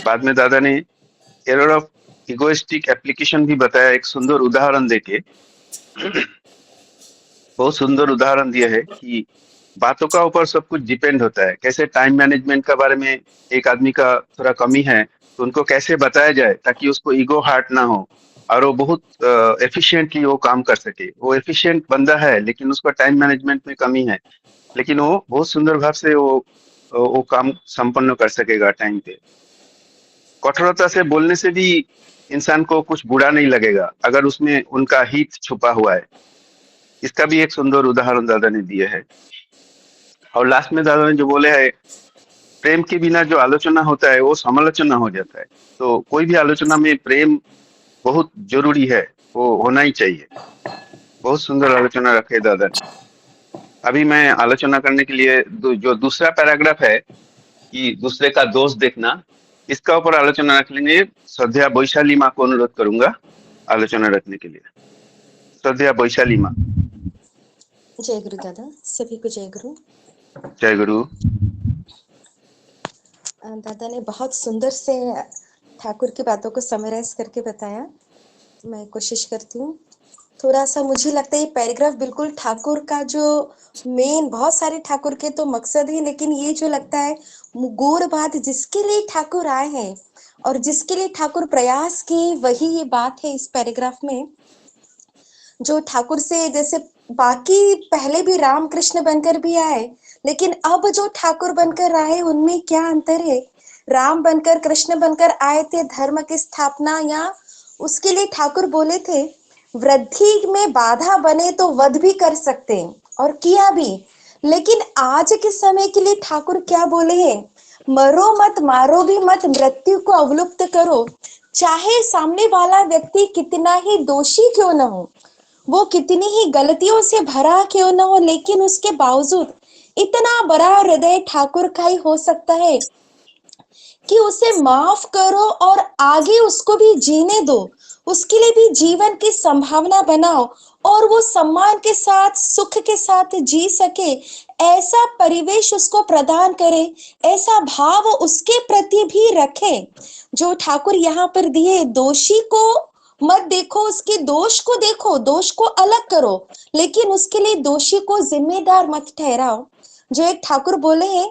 बाद में दादा ने एरर ऑफ इगोइस्टिक एप्लीकेशन भी बताया, एक सुंदर उदाहरण देके। बहुत सुंदर उदाहरण दिया है कि बातों का ऊपर सब कुछ डिपेंड होता है। कैसे टाइम मैनेजमेंट का बारे में एक आदमी का थोड़ा कमी है तो उनको कैसे बताया जाए ताकि उसको ईगो हार्ट ना हो और वो बहुत एफिशिएंटली वो काम कर सके। वो एफिशिएंट बंदा है लेकिन उसका टाइम मैनेजमेंट में कमी है, लेकिन वो बहुत सुंदर भाव से वो काम संपन्न कर सकेगा टाइम पे। कठोरता से बोलने से भी इंसान को कुछ बुरा नहीं लगेगा अगर उसमें उनका हित छुपा हुआ है। इसका भी एक सुंदर उदाहरण दादा ने दिया है। और लास्ट में दादा ने जो बोले है, प्रेम के बिना जो आलोचना होता है वो समालोचना हो जाता है। तो कोई भी आलोचना में प्रेम बहुत जरूरी है, वो होना ही चाहिए। बहुत सुंदर आलोचना रखे दादा ने। अभी मैं आलोचना करने के लिए जो दूसरा पैराग्राफ है कि दूसरे का दोष देखना, इसका ऊपर आलोचना रख लेंगे। श्रद्धा वैशाली माँ को अनुरोध करूंगा आलोचना रखने के लिए। श्रद्धा वैशाली माँ। जय गुरु दादा, सभी को जय गुरु। जय गुरु। दादा ने बहुत सुंदर से ठाकुर की बातों को समराइज करके बताया। मैं कोशिश करती हूँ। थोड़ा सा मुझे लगता है ये पैराग्राफ बिल्कुल ठाकुर का जो मेन, बहुत सारे ठाकुर के तो मकसद है, लेकिन ये जो लगता है गौर बात जिसके लिए ठाकुर आए हैं और जिसके लिए ठाकुर प्रयास किए, वही ये बात है इस पैराग्राफ में। जो ठाकुर से जैसे बाकी पहले भी राम कृष्ण बनकर भी आए, लेकिन अब जो ठाकुर बनकर आए उनमें क्या अंतर है। राम बनकर कृष्ण बनकर आए थे धर्म की स्थापना, या उसके लिए ठाकुर बोले थे वृद्धि में बाधा बने तो वध भी कर सकते हैं, और किया भी। लेकिन आज के समय के लिए ठाकुर क्या बोले हैं, मरो मत, मारो भी मत, मृत्यु को अवलुप्त करो। चाहे सामने वाला व्यक्ति कितना ही दोषी क्यों न हो, वो कितनी ही गलतियों से भरा क्यों न हो, लेकिन उसके बावजूद इतना बड़ा हृदय ठाकुर का ही हो सकता है कि उसे माफ करो और आगे उसको भी जीने दो, उसके लिए भी जीवन की संभावना बनाओ और वो सम्मान के साथ, सुख के साथ जी सके, ऐसा परिवेश उसको प्रदान करे, ऐसा भाव उसके प्रति भी रखे। जो ठाकुर यहाँ पर दिए, दोषी को मत देखो, उसके दोष को देखो, दोष को अलग करो, लेकिन उसके लिए दोषी को जिम्मेदार मत ठहराओ। जो एक ठाकुर बोले हैं,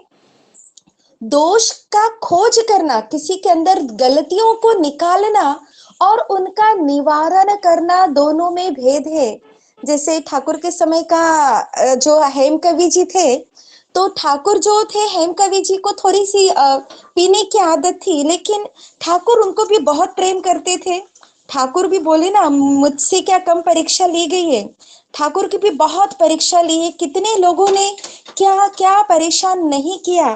दोष का खोज करना, किसी के अंदर गलतियों को निकालना और उनका निवारण करना, दोनों में भेद है। जैसे ठाकुर के समय का जो हेम कवि जी थे, तो ठाकुर जो थे हेम कवि जी को थोड़ी सी पीने की आदत थी, लेकिन ठाकुर उनको भी बहुत प्रेम करते थे। ठाकुर भी बोले ना, मुझसे क्या कम परीक्षा ली गई है। ठाकुर की भी बहुत परीक्षा ली है, कितने लोगों ने क्या क्या परेशान नहीं किया,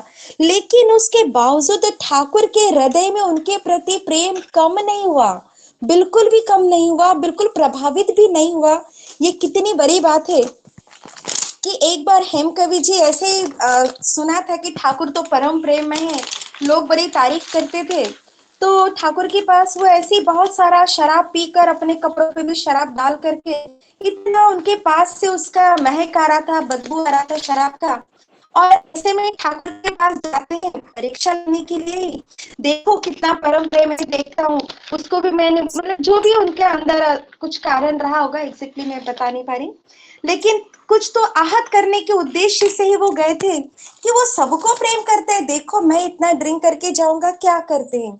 लेकिन उसके बावजूद ठाकुर के हृदय में उनके प्रति प्रेम कम नहीं हुआ, बिल्कुल भी कम नहीं हुआ, बिल्कुल प्रभावित भी नहीं हुआ। ये कितनी बड़ी बात है कि एक बार हेम कवि जी ऐसे सुना था कि ठाकुर तो परम प्रेम में है, लोग बड़ी तारीफ करते थे। तो ठाकुर के पास वो ऐसी बहुत सारा शराब पीकर, अपने कपड़ों पे भी शराब डाल करके, इतना उनके पास से उसका महक आ रहा था, बदबू आ रहा था शराब का। और ऐसे में ठाकुर के पास जाते हैं परीक्षा लेने के लिए, देखो कितना परम प्रेम है, देखता हूँ उसको भी। मैंने मतलब जो भी उनके अंदर कुछ कारण रहा होगा, एग्जैक्टली मैं बता नहीं पा रही, लेकिन कुछ तो आहत करने के उद्देश्य से ही वो गए थे कि वो सबको प्रेम करते हैं, देखो मैं इतना ड्रिंक करके जाऊंगा, क्या करते हैं।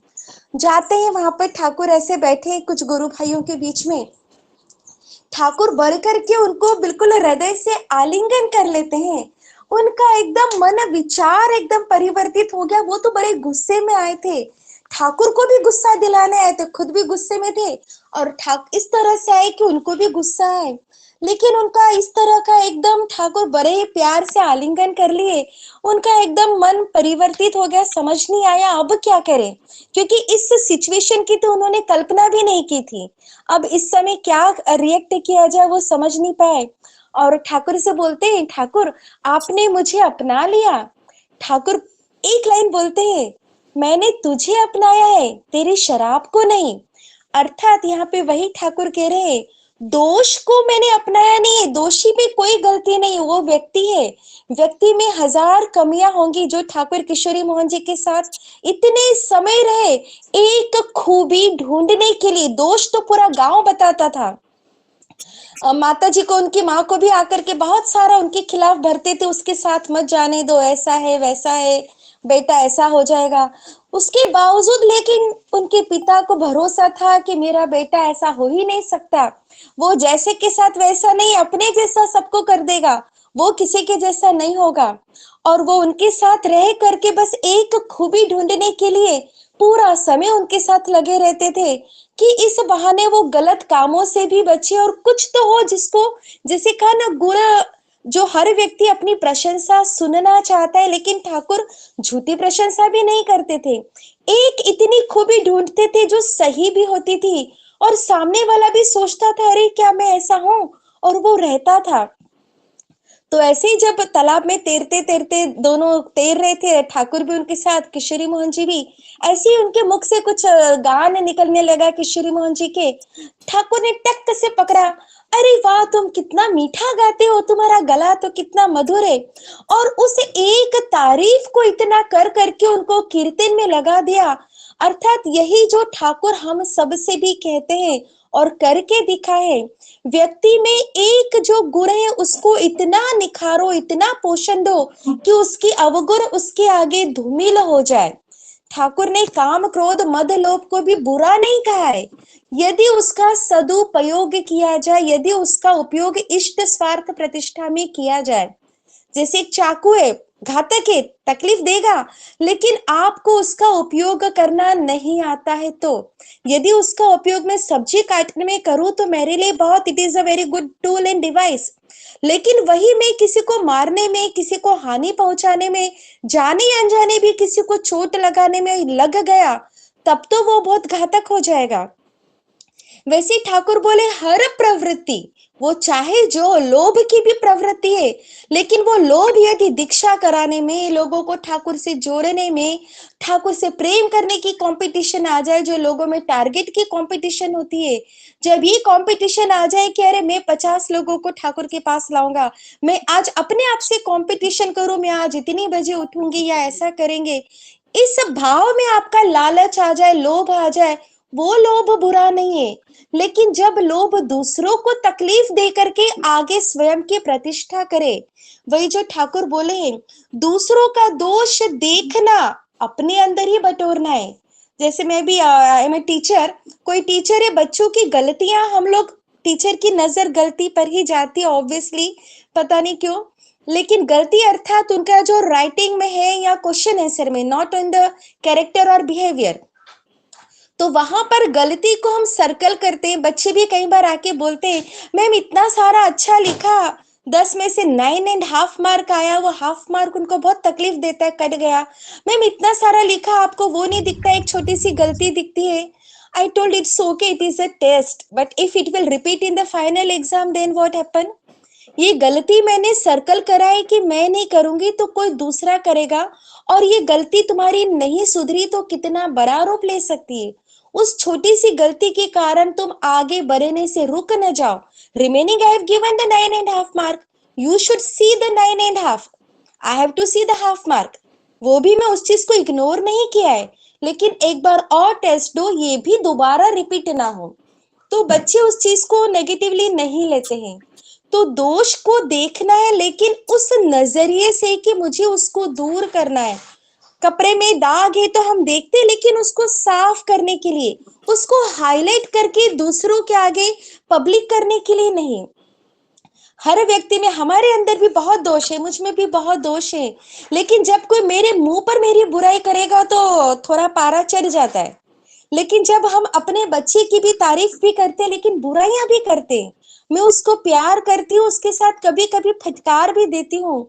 जाते हैं वहां पर, ठाकुर ऐसे बैठे कुछ गुरु भाइयों के बीच में, ठाकुर बढ़ करके उनको बिल्कुल हृदय से आलिंगन कर लेते हैं। उनका एकदम मन विचार एकदम परिवर्तित हो गया, वो तो बड़े गुस्से में आए थे। ठाकुर को भी गुस्सा दिलाने आए थे, खुद भी गुस्से में थे और इस तरह से आए कि उनको भी गुस्सा है। लेकिन उनका इस तरह का एकदम ठाकुर बड़े ही प्यार से आलिंगन कर लिए, उनका एकदम मन परिवर्तित हो गया, समझ नहीं आया अब क्या करें, क्योंकि इस सिचुएशन की तो उन्होंने कल्पना भी नहीं की थी। अब इस समय क्या रिएक्ट किया जाए वो समझ नहीं पाए और ठाकुर से बोलते हैं, ठाकुर आपने मुझे अपना लिया। ठाकुर एक लाइन बोलते हैं, मैंने तुझे अपनाया है, तेरी शराब को नहीं। अर्थात यहाँ पे वही ठाकुर कह रहे हैं, दोष को मैंने अपनाया नहीं है, दोषी में कोई गलती नहीं, वो व्यक्ति है। व्यक्ति में हजार कमियां होंगी। जो ठाकुर किशोरी मोहन जी के साथ इतने समय रहे, एक खूबी ढूंढने के लिए, दोष तो पूरा गांव बताता था। माता जी को, उनकी माँ को भी आकर के बहुत सारा उनके खिलाफ भरते थे, उसके साथ मत जाने दो, ऐसा है वैसा है, बेटा ऐसा हो जाएगा। उसके बावजूद लेकिन उनके पिता को भरोसा था कि मेरा बेटा ऐसा हो ही नहीं सकता, वो जैसे के साथ वैसा नहीं, अपने जैसा सबको कर देगा, वो किसी के जैसा नहीं होगा। और वो उनके साथ रह करके बस एक खूबी ढूंढने के लिए पूरा समय उनके साथ लगे रहते थे कि इस बहाने वो गलत कामों से भी बचे और कुछ तो हो जिसको, जैसे कहा ना, गुण जो हर व्यक्ति अपनी प्रशंसा सुनना चाहता है, लेकिन ठाकुर झूठी प्रशंसा भी नहीं करते थे। एक इतनी खूबी ढूंढते थे जो सही भी होती थी और सामने वाला भी सोचता था अरे क्या मैं ऐसा हूं, और वो रहता था। तो ऐसे ही जब तालाब में तैरते तैरते दोनों तैर रहे थे, ठाकुर भी उनके साथ, किशोरी मोहन जी भी, ऐसे ही उनके मुख से कुछ गान निकलने लगा किशोरी मोहन जी के। ठाकुर ने टक से पकड़ा, अरे वाह तुम कितना मीठा गाते हो, तुम्हारा गला तो कितना मधुर है। और उस एक तारीफ को इतना कर करके उनको कीर्तन में लगा दिया। अर्थात यही जो ठाकुर हम सब से भी कहते हैं और करके दिखाए, व्यक्ति में एक जो गुण है उसको इतना निखारो, इतना पोषण दो कि उसकी अवगुण उसके आगे धूमिल हो जाए। ठाकुर ने काम क्रोध मद लोभ को भी बुरा नहीं कहा है, यदि उसका सदुपयोग किया जाए, यदि उसका उपयोग इष्ट स्वार्थ प्रतिष्ठा में किया जाए। जैसे एक चाकू है, घातक है, तकलीफ देगा, लेकिन आपको उसका उपयोग करना नहीं आता है तो, यदि उसका उपयोग मैं सब्जी काटने में करूं तो मेरे लिए बहुत, it is a very good tool and device. लेकिन वही मैं किसी को मारने में, किसी को हानि पहुंचाने में, जाने अनजाने भी किसी को चोट लगाने में लग गया, तब तो वो बहुत घातक हो जाएगा। वैसे ठाकुर बोले हर प्रवृत्ति, वो चाहे जो लोभ की भी प्रवृत्ति है, लेकिन वो लोभ यदि दीक्षा कराने में, लोगों को ठाकुर से जोड़ने में, ठाकुर से प्रेम करने की कंपटीशन आ जाए, जो लोगों में टारगेट की कंपटीशन होती है, जब ये कंपटीशन आ जाए कि अरे मैं 50 लोगों को ठाकुर के पास लाऊंगा, मैं आज अपने आप से कंपटीशन करूं, मैं आज इतनी बजे उठूंगी या ऐसा करेंगे, इस भाव में आपका लालच आ जाए, लोभ आ जाए, वो लोभ बुरा नहीं है। लेकिन जब लोभ दूसरों को तकलीफ दे करके आगे स्वयं की प्रतिष्ठा करे, वही जो ठाकुर बोले हैं, दूसरों का दोष देखना अपने अंदर ही बटोरना है। जैसे मैं भी आई एम ए टीचर, कोई टीचर है, बच्चों की गलतियां, हम लोग टीचर की नजर गलती पर ही जाती है ऑब्वियसली, पता नहीं क्यों, लेकिन गलती अर्थात उनका जो राइटिंग में है या क्वेश्चन आंसर में, नॉट इन द कैरेक्टर और बिहेवियर। तो वहां पर गलती को हम सर्कल करते हैं। बच्चे भी कई बार आके बोलते हैं, मैम इतना सारा अच्छा लिखा, 10 में से 9.5 मार्क आया, वो हाफ मार्क उनको बहुत तकलीफ देता है, कट गया। मैम इतना सारा लिखा, आपको वो नहीं दिखता, एक छोटी सी गलती दिखती है। I told it's okay, it is a test, but if it will repeat in the final exam, then what happen? ये गलती मैंने सर्कल करा है कि मैं नहीं करूंगी तो कोई दूसरा करेगा, और ये गलती तुम्हारी नहीं सुधरी तो कितना बड़ा रूप ले सकती है। उस छोटी सी गलती के कारण तुम आगे बढ़ने से रुक न जाओ। Remaining I have given the 9.5 mark, you should see the 9.5, I have to see the half mark. वो भी मैं उस चीज को इग्नोर नहीं किया है, लेकिन एक बार और टेस्ट दो, ये भी दोबारा रिपीट ना हो। तो बच्चे उस चीज को नेगेटिवली नहीं लेते हैं। तो दोष को देखना है, लेकिन उस नजरिए से कि मुझे उसको दूर करना है। कपड़े में दाग है तो हम देखते हैं, लेकिन उसको साफ करने के लिए, उसको हाईलाइट करके दूसरों के आगे पब्लिक करने के लिए नहीं। हर व्यक्ति में, हमारे अंदर भी बहुत दोष है, मुझ में भी बहुत दोष है, लेकिन जब कोई मेरे मुंह पर मेरी बुराई करेगा तो थोड़ा पारा चढ़ जाता है। लेकिन जब हम अपने बच्चे की भी तारीफ भी करते हैं लेकिन बुराइयां भी करते हैं, मैं उसको प्यार करती हूँ, उसके साथ कभी कभी फटकार भी देती हूँ,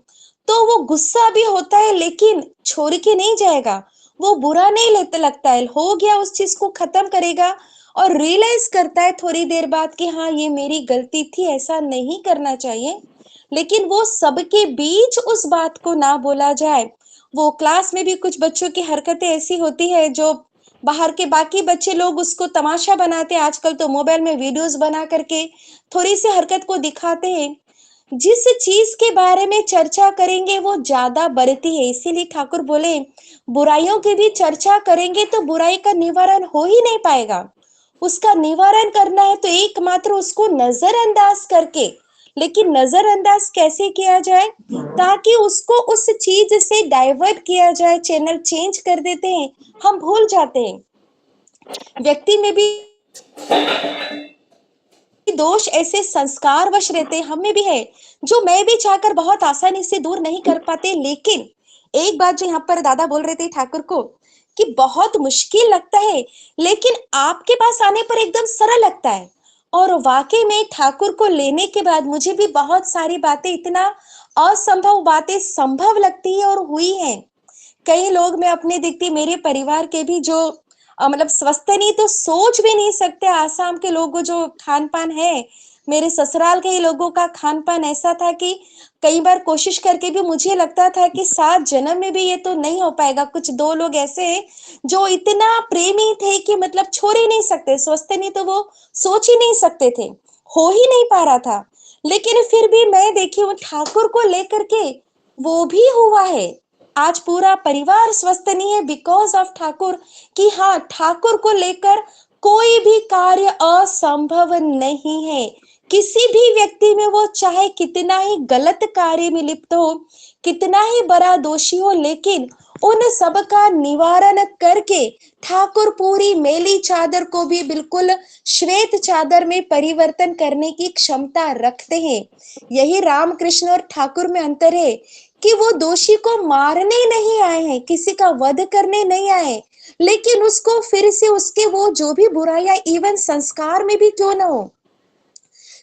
तो वो गुस्सा भी होता है लेकिन छोड़ के नहीं जाएगा, वो बुरा नहीं लेते, लगता है हो गया, उस चीज को खत्म करेगा और रियलाइज करता है थोड़ी देर बाद कि हाँ ये मेरी गलती थी, ऐसा नहीं करना चाहिए। लेकिन वो सबके बीच उस बात को ना बोला जाए। वो क्लास में भी कुछ बच्चों की हरकतें ऐसी होती है जो बाहर के बाकी बच्चे लोग उसको तमाशा बनाते हैं, आजकल तो मोबाइल में वीडियोस बना करके थोड़ी सी हरकत को दिखाते हैं। जिस चीज के बारे में चर्चा करेंगे वो ज्यादा बढ़ती है, इसीलिए ठाकुर बोले बुराइयों की भी चर्चा करेंगे तो बुराई का निवारण हो ही नहीं पाएगा। उसका निवारण करना है तो एकमात्र उसको नजरअंदाज करके। लेकिन नजरअंदाज कैसे किया जाए? ताकि उसको उस चीज से डाइवर्ट किया जाए, चैनल चेंज कर देते हैं, हम भूल जाते हैं। व्यक्ति में भी दोष ऐसे संस्कारवश रहते हैं, हमें भी है, जो मैं भी चाहकर बहुत आसानी से दूर नहीं कर पाते। लेकिन एक बात जो यहाँ पर दादा बोल रहे थे ठाकुर को कि बहुत मुश्किल लगता है लेकिन आपके पास आने पर एकदम सरल लगता है। और वाकई में ठाकुर को लेने के बाद मुझे भी बहुत सारी बातें इतना असंभव बातें संभव लगती है और हुई है। कई लोग मैं अपने दिखती, मेरे परिवार के भी जो मतलब स्वस्थ नहीं तो सोच भी नहीं सकते, आसाम के लोगों जो खान पान है, मेरे ससुराल के ही लोगों का खान पान ऐसा था कि कई बार कोशिश करके भी मुझे लगता था कि 7 जन्म में भी ये तो नहीं हो पाएगा। कुछ 2 लोग ऐसे हैं जो इतना प्रेमी थे कि मतलब छोड़ ही नहीं सकते, स्वस्थ नहीं तो वो सोच ही नहीं सकते थे, हो ही नहीं पा रहा था। लेकिन फिर भी मैं देखी हूँ ठाकुर को लेकर के वो भी हुआ है। आज पूरा परिवार स्वस्थ नहीं है बिकॉज ऑफ ठाकुर। कि हाँ, ठाकुर को लेकर कोई भी कार्य असंभव नहीं है। किसी भी व्यक्ति में वो चाहे कितना ही गलत कार्य में लिप्त हो, कितना ही बड़ा दोषी हो, लेकिन उन सब का निवारण करके ठाकुर पूरी मैली चादर को भी बिल्कुल श्वेत चादर में परिवर्तन करने की क्षमता रखते हैं। यही रामकृष्ण और ठाकुर में अंतर है कि वो दोषी को मारने नहीं आए हैं, किसी का वध करने नहीं आए, लेकिन उसको फिर से उसके वो जो भी बुराइयां इवन संस्कार में भी क्यों ना हो,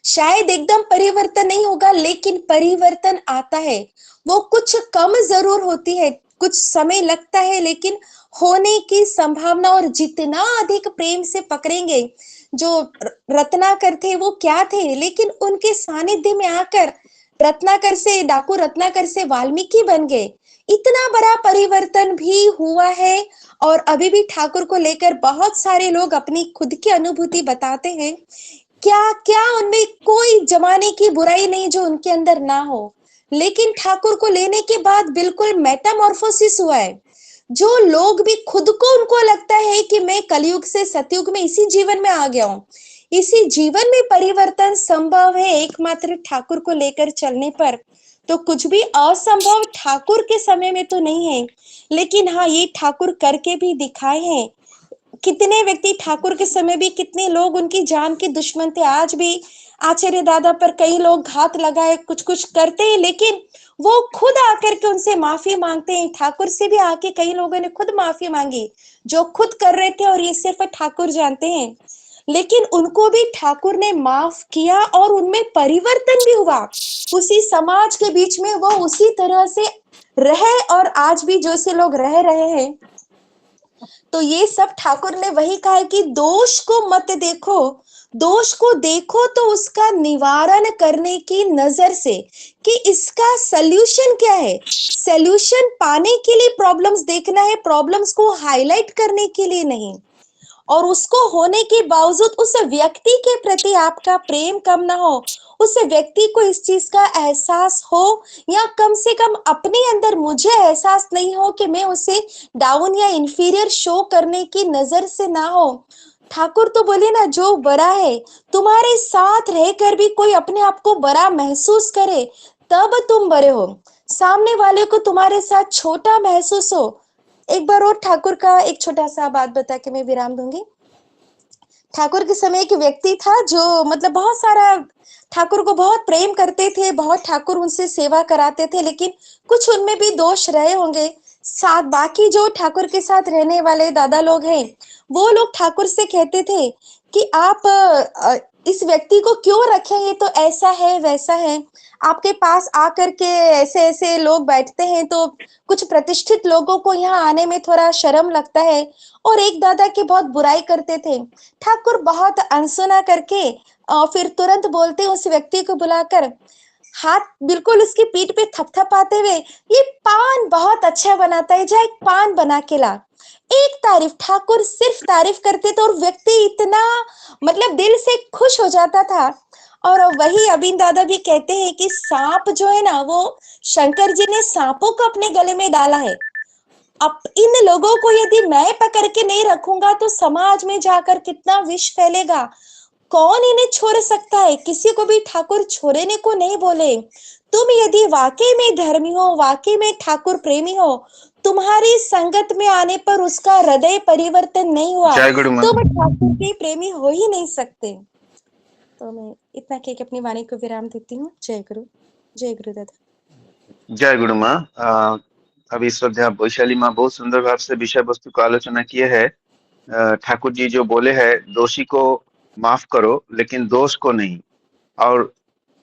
शायद एकदम परिवर्तन नहीं होगा लेकिन परिवर्तन आता है। वो कुछ कम जरूर होती है, कुछ समय लगता है, लेकिन होने की संभावना। और जितना अधिक प्रेम से पकड़ेंगे, जो रत्नाकर थे वो क्या थे, लेकिन उनके सानिध्य में आकर रत्नाकर से डाकू, रत्नाकर से वाल्मीकि बन गए। इतना बड़ा परिवर्तन भी हुआ है। और अभी भी ठाकुर को लेकर बहुत सारे लोग अपनी खुद की अनुभूति बताते हैं। क्या क्या उनमें कोई जमाने की बुराई नहीं जो उनके अंदर ना हो, लेकिन ठाकुर को लेने के बाद बिल्कुल मेटामॉर्फोसिस हुआ है। जो लोग भी खुद को, उनको लगता है कि मैं कलयुग से सतयुग में इसी जीवन में आ गया हूं, इसी जीवन में परिवर्तन संभव है एकमात्र ठाकुर को लेकर चलने पर। तो कुछ भी असंभव ठाकुर के समय में तो नहीं है, लेकिन हाँ ये ठाकुर करके भी दिखाए हैं। कितने व्यक्ति ठाकुर के समय भी, कितने लोग उनकी जान के दुश्मन थे, आज भी आचार्य दादा पर कई लोग घात लगाए, कुछ कुछ करते हैं, लेकिन वो खुद आकर के उनसे माफी मांगते हैं। ठाकुर से भी आके कई लोगों ने खुद माफी मांगी जो खुद कर रहे थे, और ये सिर्फ ठाकुर जानते हैं। लेकिन उनको भी ठाकुर ने माफ किया और उनमें परिवर्तन भी हुआ। उसी समाज के बीच में वो उसी तरह से रहे और आज भी जो से लोग रह रहे हैं। तो ये सब ठाकुर ने वही कहा है कि दोष को मत देखो, दोष को देखो तो उसका निवारण करने की नजर से, कि इसका सल्यूशन क्या है। सल्यूशन पाने के लिए प्रॉब्लम्स देखना है, प्रॉब्लम्स को हाईलाइट करने के लिए नहीं। और उसको होने के बावजूद उस व्यक्ति के प्रति आपका प्रेम कम ना हो, उस व्यक्ति को इस चीज का एहसास हो, या कम से कम अपने अंदर मुझे एहसास नहीं हो कि मैं उसे डाउन या इंफीरियर शो करने की नजर से ना हो। ठाकुर तो बोले ना, जो बड़ा है तुम्हारे साथ रहकर भी कोई अपने आप को बड़ा महसूस करे तब तुम बड़े हो, सामने वाले को तुम्हारे साथ छोटा महसूस हो। एक बार और ठाकुर का एक छोटा सा बात बता के मैं विराम दूंगी। ठाकुर के समय एक व्यक्ति था जो मतलब बहुत सारा ठाकुर को बहुत प्रेम करते थे, बहुत ठाकुर उनसे सेवा कराते थे, लेकिन कुछ उनमें भी दोष रहे होंगे। साथ बाकी जो ठाकुर के साथ रहने वाले दादा लोग हैं, वो लोग ठाकुर से कहते थे कि आप इस व्यक्ति को क्यों रखें, ये तो ऐसा है वैसा है। आपके पास आकर के ऐसे-ऐसे लोग बैठते हैं तो कुछ प्रतिष्ठित लोगों को यहाँ आने में थोड़ा शर्म लगता है। और एक दादा की बहुत बुराई करते थे। ठाकुर बहुत अनसुना करके फिर तुरंत बोलते उस व्यक्ति को बुलाकर, हाथ बिल्कुल उसकी पीठ पे थपथपाते हुए, ये पान बहुत अच्छा बनाता है, जा एक पान बना के ला। एक तारीफ, ठाकुर सिर्फ तारीफ करते थे और व्यक्ति इतना मतलब दिल से खुश हो जाता था। और वही अबिन दादा भी कहते हैं कि सांप जो है ना, वो शंकर जी ने सांपों को अपने गले में डाला है। अब इन लोगों को यदि मैं पकड़ के नहीं रखूंगा तो समाज में जाकर कितना विष फैलेगा। कौन इन्हें छोड़ सकता है? किसी को भी ठाकुर छोड़ने को नहीं बोले। तुम यदि वाकई में धर्मी हो, वाकई में ठाकुर प्रेमी हो, तुम्हारी संगत में आने पर उसका हृदय परिवर्तन नहीं हुआ, जय गुरु माँ। तुम ठाकुर के प्रेमी हो ही नहीं सकते। तो मैं इतना कह के अपनी वाणी को विराम देती हूँ। जय गुरु दादा। जय गुरु माँ। अभी श्रद्धा वैशाली माँ बहुत सुंदर भाव से विषय वस्तु का आलोचना किए है। ठाकुर जी जो बोले हैं, दोषी को माफ करो लेकिन दोष को नहीं, और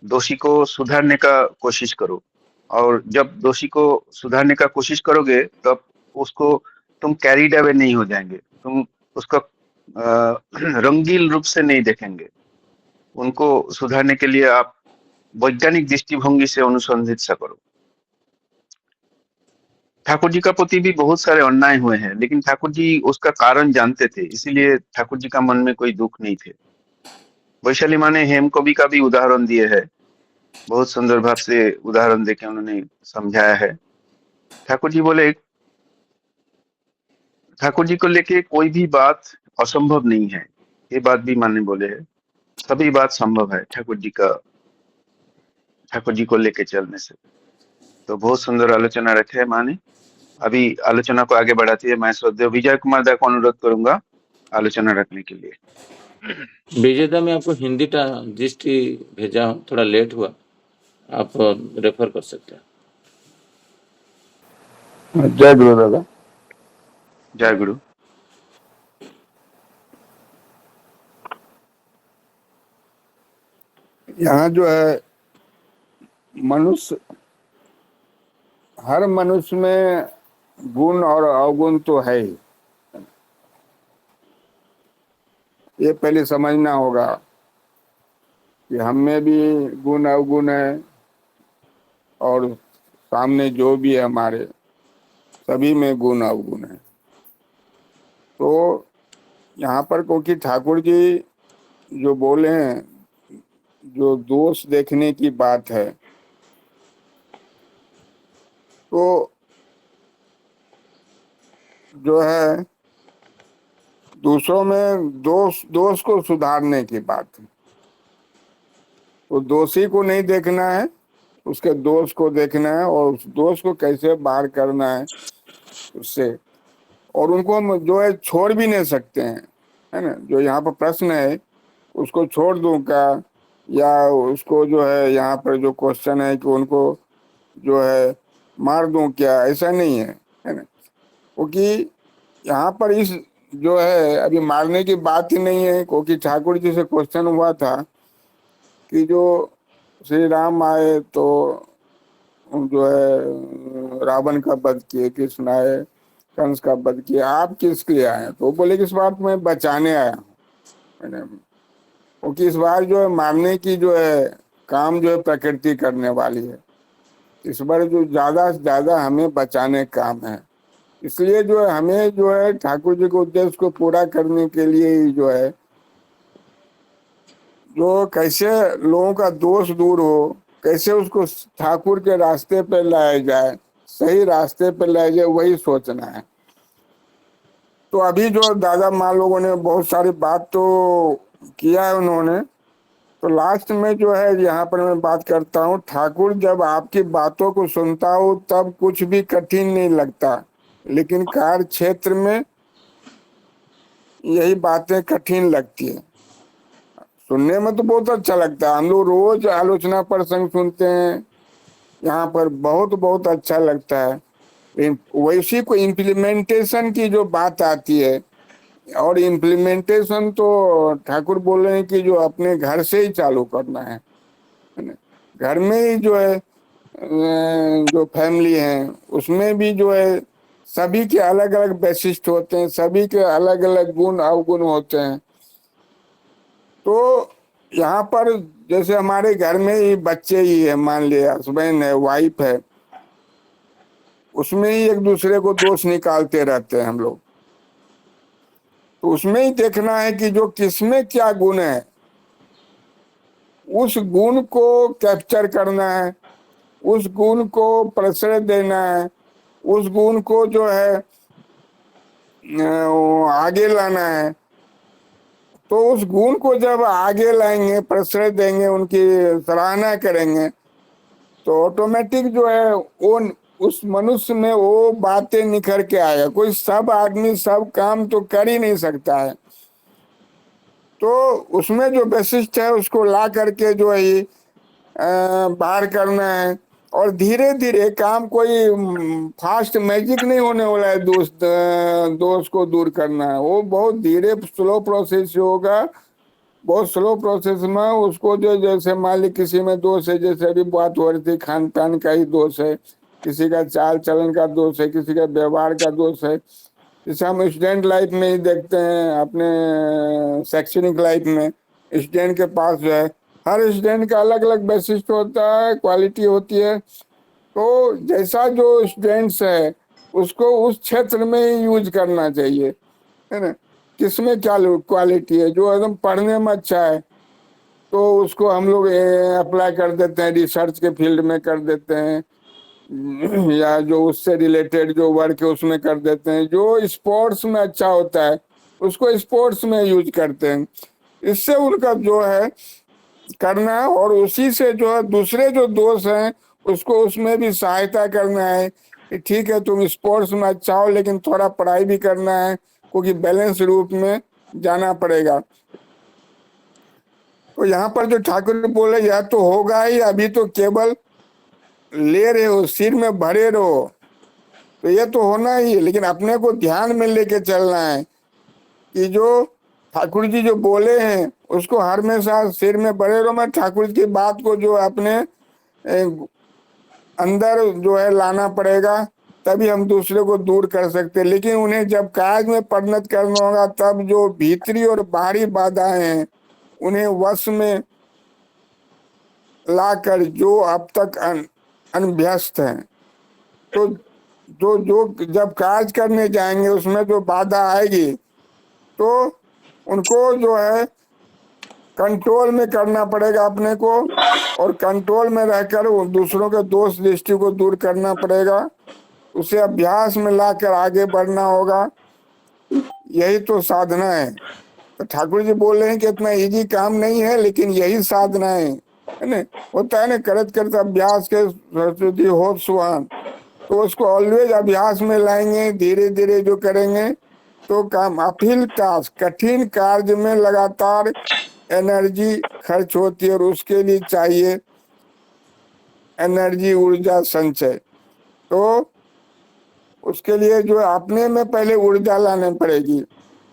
दोषी को सुधारने का कोशिश करो। और जब दोषी को सुधारने का कोशिश करोगे तब उसको तुम कैरीड अवे नहीं हो जाएंगे, तुम उसका रंगीन रूप से नहीं देखेंगे। उनको सुधारने के लिए आप वैज्ञानिक दृष्टिभंगी से अनुसंधित सा करो। ठाकुर जी का प्रति भी बहुत सारे अन्याय हुए हैं, लेकिन ठाकुर जी उसका कारण जानते थे, इसीलिए ठाकुर जी का मन में कोई दुख नहीं थे। वैशाली माँ ने हेम कवि का भी उदाहरण दिए है, बहुत सुंदर भाव से उदाहरण देके उन्होंने समझाया है। ठाकुर जी बोले, ठाकुर जी को लेके कोई भी बात असंभव नहीं है, ये बात भी माने बोले है। सभी बात संभव है ठाकुर जी को लेके चलने से। तो बहुत सुंदर आलोचना रखे है माँ ने। अभी आलोचना को आगे बढ़ाती है मैं श्रद्धेय विजय कुमार दा को अनुरोध करूंगा आलोचना रखने के लिए। विजय दा, मैं आपको हिंदी दृष्टि भेजा हूँ, थोड़ा लेट हुआ, आप रेफर कर सकते हैं। जय गुरु दादा। जय गुरु। यहाँ जो है मनुष्य, हर मनुष्य में गुण और अवगुण तो है ही, ये पहले समझना होगा कि हम में भी गुण अवगुण है और सामने जो भी है हमारे सभी में गुण अवगुण है। तो यहाँ पर क्योंकि ठाकुर जी जो बोले हैं, जो दोष देखने की बात है, तो जो है दूसरों में दोष को सुधारने की बात है। तो दोषी को नहीं देखना है, उसके दोष को देखना है और उस दोष को कैसे बाहर करना है उससे। और उनको हम जो है छोड़ भी नहीं सकते हैं, है ना। जो यहाँ पर प्रश्न है उसको छोड़ दूं क्या, या उसको जो है यहाँ पर जो क्वेश्चन है कि उनको जो है मार दूं क्या, ऐसा नहीं है ना। क्योंकि यहाँ पर इस जो है अभी मारने की बात ही नहीं है, क्योंकि ठाकुर जी से क्वेश्चन हुआ था कि जो श्री राम आए तो जो है रावण का वध किए, कृष्ण आए कंस का वध किया, आप किसके लिए आए? तो बोले कि इस बार मैं बचाने आया हूँ, क्योंकि इस बार जो है मारने की जो है काम जो है प्रकृति करने वाली है। इस बार जो ज्यादा से ज्यादा हमें बचाने का काम है, इसलिए जो है हमें जो है ठाकुर जी के उद्देश्य को पूरा करने के लिए ही जो है जो कैसे लोगों का दोष दूर हो, कैसे उसको ठाकुर के रास्ते पे लाया जाए, सही रास्ते पे लाया जाए, वही सोचना है। तो अभी जो दादा माँ लोगों ने बहुत सारी बात तो किया है उन्होंने, तो लास्ट में जो है यहाँ पर मैं बात करता हूँ, ठाकुर जब आपकी बातों को सुनता हो तब कुछ भी कठिन नहीं लगता, लेकिन कार्य क्षेत्र में यही बातें कठिन लगती है। सुनने में तो बहुत अच्छा लगता है, हम लोग रोज आलोचना प्रसंग सुनते हैं, यहाँ पर बहुत बहुत अच्छा लगता है। वैसी को इम्प्लीमेंटेशन की जो बात आती है, और इम्प्लीमेंटेशन तो ठाकुर बोल रहे हैं कि जो अपने घर से ही चालू करना है ना। घर में ही जो है जो फैमिली है उसमें भी जो है सभी के अलग अलग वैशिष्ट होते हैं, सभी के अलग अलग गुण अवगुण होते हैं। तो यहाँ पर जैसे हमारे घर में ही बच्चे ही है, मान लिया हस्बैंड है, वाइफ है, उसमें ही एक दूसरे को दोष निकालते रहते हैं हम लोग। तो उसमें ही देखना है कि जो किसमें क्या गुण है, उस गुण को कैप्चर करना है, उस गुण को प्रश्रय देना है, उस गुण को जो है आगे लाना है। तो उस गुण को जब आगे लाएंगे, प्रश्रय देंगे, उनकी सराहना करेंगे, तो ऑटोमेटिक जो है वो उस मनुष्य में वो बातें निखर के आएगा। कोई सब आदमी सब काम तो कर ही नहीं सकता है, तो उसमें जो वैशिष्ट है उसको ला करके जो है बाहर करना है। और धीरे धीरे काम, कोई फास्ट मैजिक नहीं होने वाला है दोष को दूर करना है। वो बहुत धीरे स्लो प्रोसेस होगा, बहुत स्लो प्रोसेस में उसको जो, जैसे मान ली किसी में दोष है, जैसे अभी बात हो रही थी खान पान का ही दोष है, किसी का चाल चलन का दोष है, किसी का व्यवहार का दोष है। जैसे हम स्टूडेंट लाइफ में ही देखते हैं, अपने शैक्षणिक लाइफ में स्टूडेंट के पास जो है हर स्टूडेंट का अलग अलग वैशिष्ट होता है, क्वालिटी होती है। तो जैसा जो स्टूडेंट्स है उसको उस क्षेत्र में ही यूज करना चाहिए, है ना। किसमें क्या क्वालिटी है, जो एकदम पढ़ने में अच्छा है तो उसको हम लोग अप्लाई कर देते हैं, रिसर्च के फील्ड में कर देते हैं, या जो उससे रिलेटेड जो वर्क है उसमें कर देते हैं। जो स्पोर्ट्स में अच्छा होता है उसको स्पोर्ट्स में यूज करते हैं। इससे उनका जो है करना है, और उसी से जो है दूसरे जो दोस्त हैं उसको उसमें भी सहायता करना है कि ठीक है तुम स्पोर्ट्स में अच्छा हो लेकिन थोड़ा पढ़ाई भी करना है, क्योंकि बैलेंस रूप में जाना पड़ेगा। तो यहाँ पर जो ठाकुर बोले यह तो होगा ही, अभी तो केवल ले रहे हो, सिर में भरे रहो, तो ये तो होना ही है। लेकिन अपने को ध्यान में लेके चलना है कि जो ठाकुर जी जो बोले हैं उसको हर हमेशा सिर में भरे रहो। मैं ठाकुर जी की बात को जो अपने अंदर जो है लाना पड़ेगा, तभी हम दूसरे को दूर कर सकते हैं। लेकिन उन्हें जब काज में परिणत करना होगा, तब जो भीतरी और बाहरी बाधाएं हैं उन्हें वश में लाकर, जो अब तक अनभ्यस्त हैं, तो जो जब काज करने जाएंगे उसमें जो बाधा आएगी तो उनको जो है कंट्रोल में करना पड़ेगा अपने को, और कंट्रोल में रहकर दूसरों के दोष दृष्टि को दूर करना पड़ेगा। उसे अभ्यास में लाकर आगे बढ़ना होगा, यही तो साधना है। तो ठाकुर जी बोल रहे हैं कि इतना इजी काम नहीं है, लेकिन यही साधना है ना। होता है ना, करत करत अभ्यास के सरस्वती हो सुहान, तो उसको ऑलवेज अभ्यास में लाएंगे, धीरे धीरे जो करेंगे तो काम। अपहिल टास्क, कठिन कार्य में लगातार एनर्जी खर्च होती है, और उसके लिए चाहिए एनर्जी, ऊर्जा संचय। तो उसके लिए जो अपने में पहले ऊर्जा लाने पड़ेगी।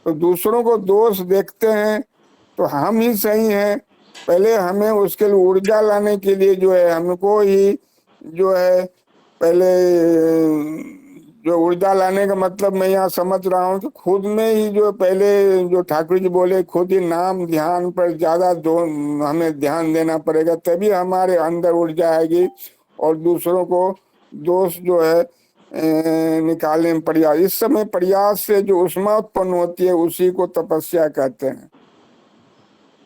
तो दूसरों को दोष देखते हैं तो हम ही सही हैं, पहले हमें उसके लिए ऊर्जा लाने के लिए जो है हमको ही जो है पहले जो ऊर्जा लाने का मतलब मैं यहाँ समझ रहा हूँ कि खुद में ही जो पहले जो ठाकुर जी बोले, खुद ही नाम ध्यान पर ज्यादा हमें ध्यान देना पड़ेगा, तभी हमारे अंदर ऊर्जा आएगी और दूसरों को दोष जो है निकालने में प्रयास। इस समय प्रयास से जो उष्मा उत्पन्न होती है उसी को तपस्या कहते हैं।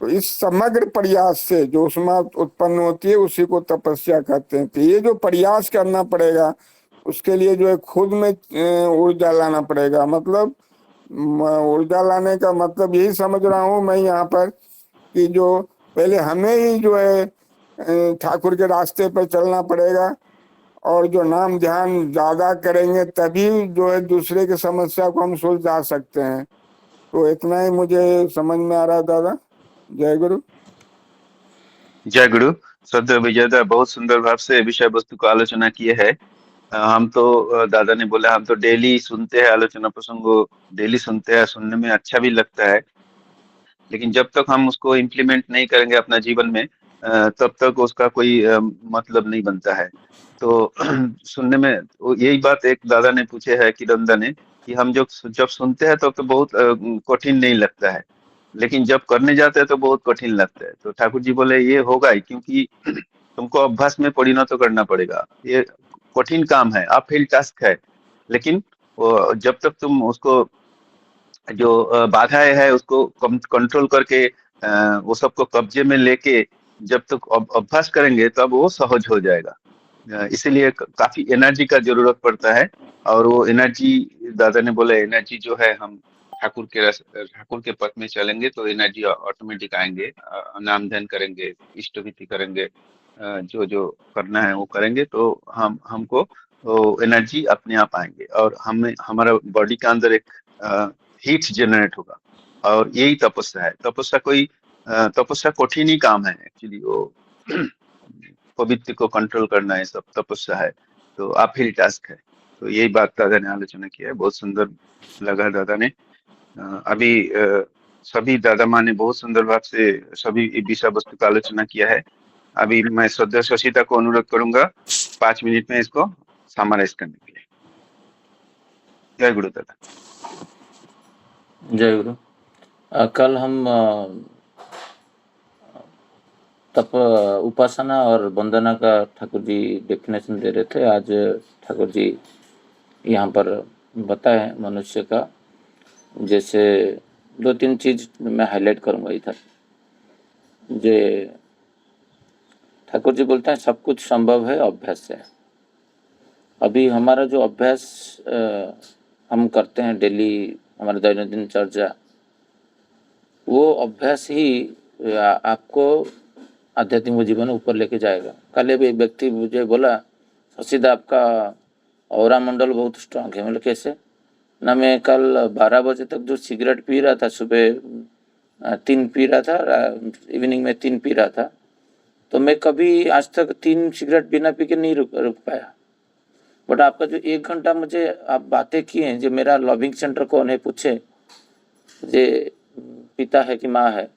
तो इस समग्र प्रयास से जो उष्मा उत्पन्न होती है उसी को तपस्या कहते हैं। तो ये जो प्रयास करना पड़ेगा उसके लिए जो है खुद में ऊर्जा लाना पड़ेगा। मतलब ऊर्जा लाने का मतलब यही समझ रहा हूँ मैं यहाँ पर कि जो पहले हमें ही जो है ठाकुर के रास्ते पर चलना पड़ेगा, और जो नाम ध्यान ज्यादा करेंगे तभी जो है दूसरे की समस्या को हम सुलझा सकते हैं। तो इतना ही मुझे समझ में आ रहा दादा। जय गुरु। जय गुरु। श्रद्धेय विजयदा बहुत सुंदर भाव से विषय वस्तु को आलोचना किए है। हम तो दादा ने बोला हम तो डेली सुनते हैं, आलोचना प्रसंग को डेली सुनते हैं, सुनने में अच्छा भी लगता है, लेकिन जब तक हम उसको इम्प्लीमेंट नहीं करेंगे अपना जीवन में तब तक उसका कोई मतलब नहीं बनता है। तो सुनने में यही बात एक दादा ने पूछे है कि नंदा ने कि हम जो जब सुनते हैं तब तो बहुत कठिन नहीं लगता है, लेकिन जब करने जाते हैं तो बहुत कठिन लगता है। तो ठाकुर जी बोले ये होगा ही, क्योंकि तुमको अभ्यास में परिणत तो करना पड़ेगा। ये कठिन काम है, अपहिल टास्क है, लेकिन जब तक तुम उसको जो बाधाएं है उसको कंट्रोल करके वो सबको कब्जे में लेके जब तक अभ्यास करेंगे तब वो सहज हो जाएगा। इसीलिए काफी एनर्जी का जरूरत पड़ता है। और वो एनर्जी दादा ने बोला एनर्जी जो है हम ठाकुर के पथ में चलेंगे तो एनर्जी ऑटोमेटिक आएंगे। नाम ध्यान करेंगे, इष्ट भीति करेंगे, जो जो करना है वो करेंगे तो हमको वो एनर्जी अपने आप आएंगे और हमें हमारा बॉडी के अंदर एक हीट जनरेट होगा। और यही तपस्या है। तपस्या कठिन ही काम है एक्चुअली। वो पवित्र को कंट्रोल करना है, सब तपस्या है, तो अपहिल टास्क है। तो यही बात दादा ने आलोचना किया है, बहुत सुंदर लगा दादा ने। अभी सभी दादा माँ ने बहुत सुंदर भाव से सभी विषय वस्तु का आलोचना किया है। अभी मैं श्रद्धा शशिता को अनुरोध करूंगा 5 मिनट में इसको समराइज करने के लिए। जय गुरु दादा। जय गुरु। कल हम तप उपासना और वंदना का ठाकुर जी डेफिनेशन दे रहे थे। आज ठाकुर जी यहाँ पर बताए मनुष्य का, जैसे 2-3 चीज मैं हाईलाइट करूंगा इधर। जे ठाकुर जी बोलते हैं सब कुछ संभव है अभ्यास से। अभी हमारा जो अभ्यास हम करते हैं डेली, हमारे दैनंदिन चर्चा, वो अभ्यास ही आपको आध्यात्मिक जीवन ऊपर लेके जाएगा। कल भी एक व्यक्ति मुझे बोला शशिदा आपका औरा मंडल बहुत स्ट्रांग है। मतलब कैसे ना, मैं कल 12 बजे तक जो सिगरेट पी रहा था, सुबह 3 पी रहा था, इवनिंग में 3 पी रहा था, तो मैं कभी आज तक 3 सिगरेट बिना पी के नहीं रुक पाया। बट आपका जो 1 घंटा मुझे आप बातें किए हैं, जो मेरा लविंग सेंटर कौन है पूछे, जे पिता है कि माँ है,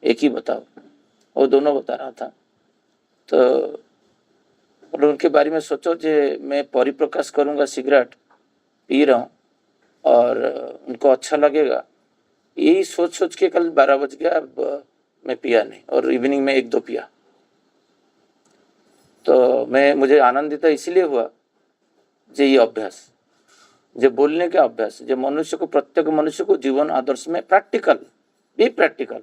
एक ही बताओ, वो दोनों बता रहा था। तो उनके बारे में सोचो, जे मैं परिप्रकाश करूंगा, सिगरेट पी रहा हूँ और उनको अच्छा लगेगा, यही सोच सोच के कल 12 बज गया। अब मैं पिया नहीं और इवनिंग में 1-2 पिया। तो मुझे आनंदित इसलिए हुआ जे ये अभ्यास, जो बोलने का अभ्यास, जो मनुष्य को, प्रत्येक मनुष्य को जीवन आदर्श में प्रैक्टिकल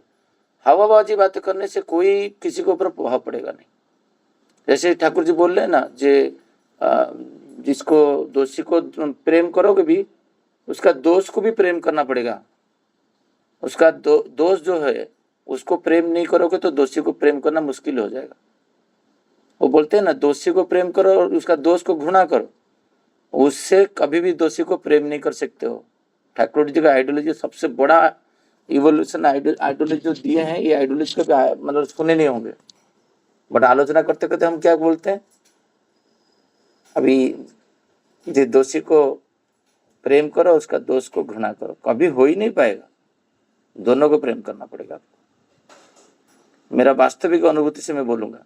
हवाबाजी बातें करने से कोई किसी के ऊपर प्रभाव पड़ेगा नहीं। जैसे ठाकुर जी बोल रहे हैं ना, जिसको दोषी को प्रेम करोगे भी, उसका दोष को भी प्रेम करना पड़ेगा। उसका दोष जो है उसको प्रेम नहीं करोगे तो दोषी को प्रेम करना मुश्किल हो जाएगा। वो बोलते हैं ना, दोषी को प्रेम करो और उसका दोष को घृणा करो, उससे कभी भी दोषी को प्रेम नहीं कर सकते हो। ठाकुर जी का आइडियोलॉजी सबसे बड़ा इवोल्यूशन आइडियोलॉजी जो दिए हैं, ये आइडियोलॉजी कभी मतलब सुने नहीं होंगे। बट आलोचना करते करते हम क्या बोलते हैं, अभी जिस दोषी को प्रेम करो उसका दोष को घृणा करो, कभी हो ही नहीं पाएगा। दोनों को प्रेम करना पड़ेगा। मेरा वास्तविक अनुभूति से मैं बोलूंगा,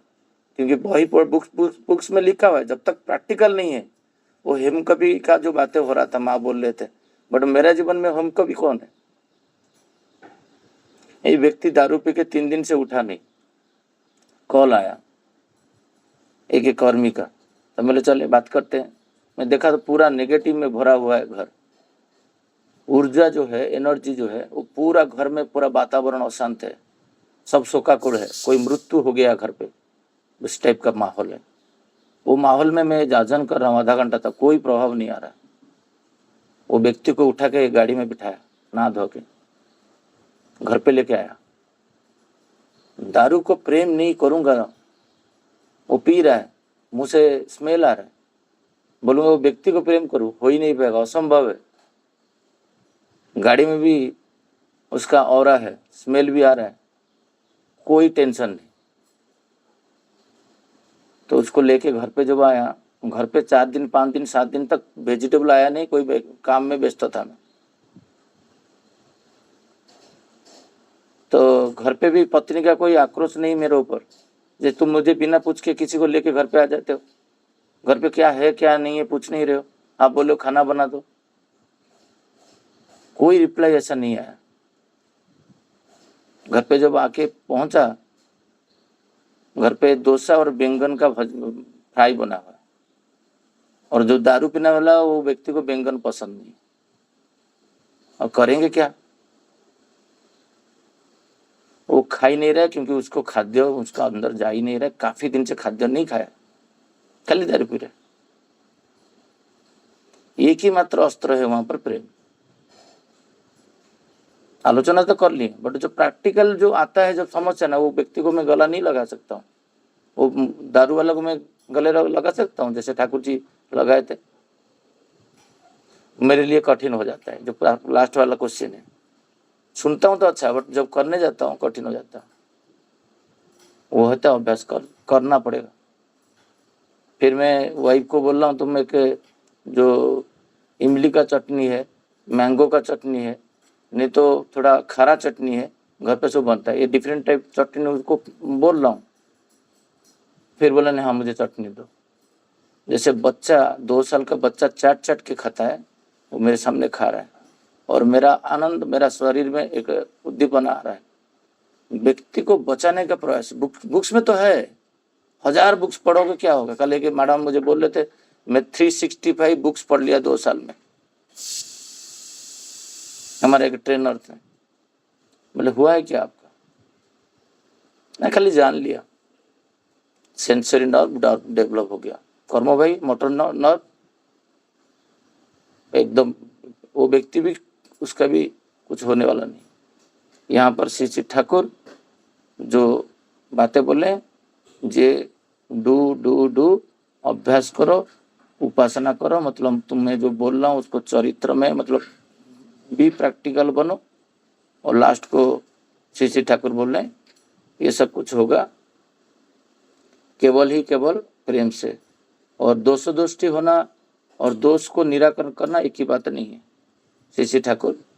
क्योंकि वही बुक्स में लिखा हुआ है। जब तक प्रैक्टिकल नहीं है, वो हेम कवि का जो बातें हो रहा था, माँ बोल रहे थे, बट मेरा जीवन में हेम कवि कौन है? ये व्यक्ति दारू पी के 3 दिन से उठा नहीं। कॉल आया एक कर्मी का, तो मैंने चले बात करते हैं। मैं देखा तो पूरा नेगेटिव में भरा हुआ है घर। ऊर्जा जो है, एनर्जी जो है, वो पूरा घर में, पूरा वातावरण अशांत है, सब शोकाकुल है, कोई मृत्यु हो गया घर पे, उस टाइप का माहौल है। वो माहौल में मैं जाजन कर रहा हूँ आधा घंटा तक, कोई प्रभाव नहीं आ रहा। वो व्यक्ति को उठा के गाड़ी में बिठाया, नहा धो के घर पे लेके आया। दारू को प्रेम नहीं करूंगा, वो पी रहा है, मुंह से स्मेल आ रहा है, बोलूंगा वो व्यक्ति को प्रेम करूं, हो ही नहीं पाएगा, असंभव है। गाड़ी में भी उसका ऑरा है, स्मेल भी आ रहा है, कोई टेंशन नहीं। तो उसको लेके घर पे जब आया, घर पे 4 दिन 5 दिन 7 दिन तक वेजिटेबल आया नहीं, कोई काम में व्यस्त था मैं। तो घर पे भी पत्नी का कोई आक्रोश नहीं मेरे ऊपर, जे तुम मुझे बिना पूछ के किसी को लेके घर पे आ जाते हो, घर पे क्या है क्या नहीं है पूछ नहीं रहे हो, आप बोलो खाना बना दो। कोई रिप्लाई ऐसा नहीं आया। घर पे जब आके पहुंचा, घर पे डोसा और बैंगन का फ्राई बना हुआ, और जो दारू पीने वाला वो व्यक्ति को बैंगन पसंद नहीं। और करेंगे क्या? वो खा ही नहीं रहा क्योंकि उसको खाद्य उसका अंदर जा ही नहीं रहा। काफी दिन से खाद्य नहीं खाया, खाली दारू पी रहा। एक ही मात्र अस्त्र है वहां पर, प्रेम। आलोचना तो कर ली, बट जो प्रैक्टिकल जो आता है, जब समस्या ना, वो व्यक्ति को मैं गला नहीं लगा सकता हूँ। वो दारू वाला को मैं गले लगा सकता हूँ जैसे ठाकुर जी लगाए थे? मेरे लिए कठिन हो जाता है। जो लास्ट वाला क्वेश्चन है, सुनता हूँ तो अच्छा, बट जब करने जाता हूँ कठिन हो जाता है। वो होता है अभ्यास करना पड़ेगा। फिर मैं वाइफ को बोल रहा हूँ, तुम एक जो इमली का चटनी है, मैंगो का चटनी है, नहीं तो थोड़ा खरा चटनी है, घर पे सब बनता है, ये डिफरेंट टाइप चटनी उसको बोल रहा हूँ। फिर बोला नहीं, हाँ मुझे चटनी दो। जैसे बच्चा 2 साल का बच्चा चाट चाट के खाता है, वो मेरे सामने खा रहा है, और मेरा आनंद, मेरा शरीर में एक उद्दीपना आ रहा है। व्यक्ति को बचाने का प्रयास बुक्स में तो है। 1000 बुक्स पढ़ोगे क्या होगा? कल एक मैडम मुझे बोल रहे थे, मैं 365 बुक्स पढ़ लिया 2 साल में। हमारे एक ट्रेनर थे, बोले हुआ है क्या आपका? मैं खाली जान लिया, सेंसरी नर्व डेवलप हो गया। कर्मो भाई, मोटर नर्व एकदम, वो व्यक्ति भी, उसका भी कुछ होने वाला नहीं। यहाँ पर श्री ठाकुर जो बातें बोले, जे डू अभ्यास करो, उपासना करो, मतलब तुम्हें जो बोल रहा हूँ उसको चरित्र में, मतलब भी प्रैक्टिकल बनो। और लास्ट को श्री ठाकुर बोल रहे हैं, ये सब कुछ होगा केवल ही केवल प्रेम से। और दोषों दोष्टि होना और दोष को निराकरण करना एक ही बात नहीं है। श्री ठाकुर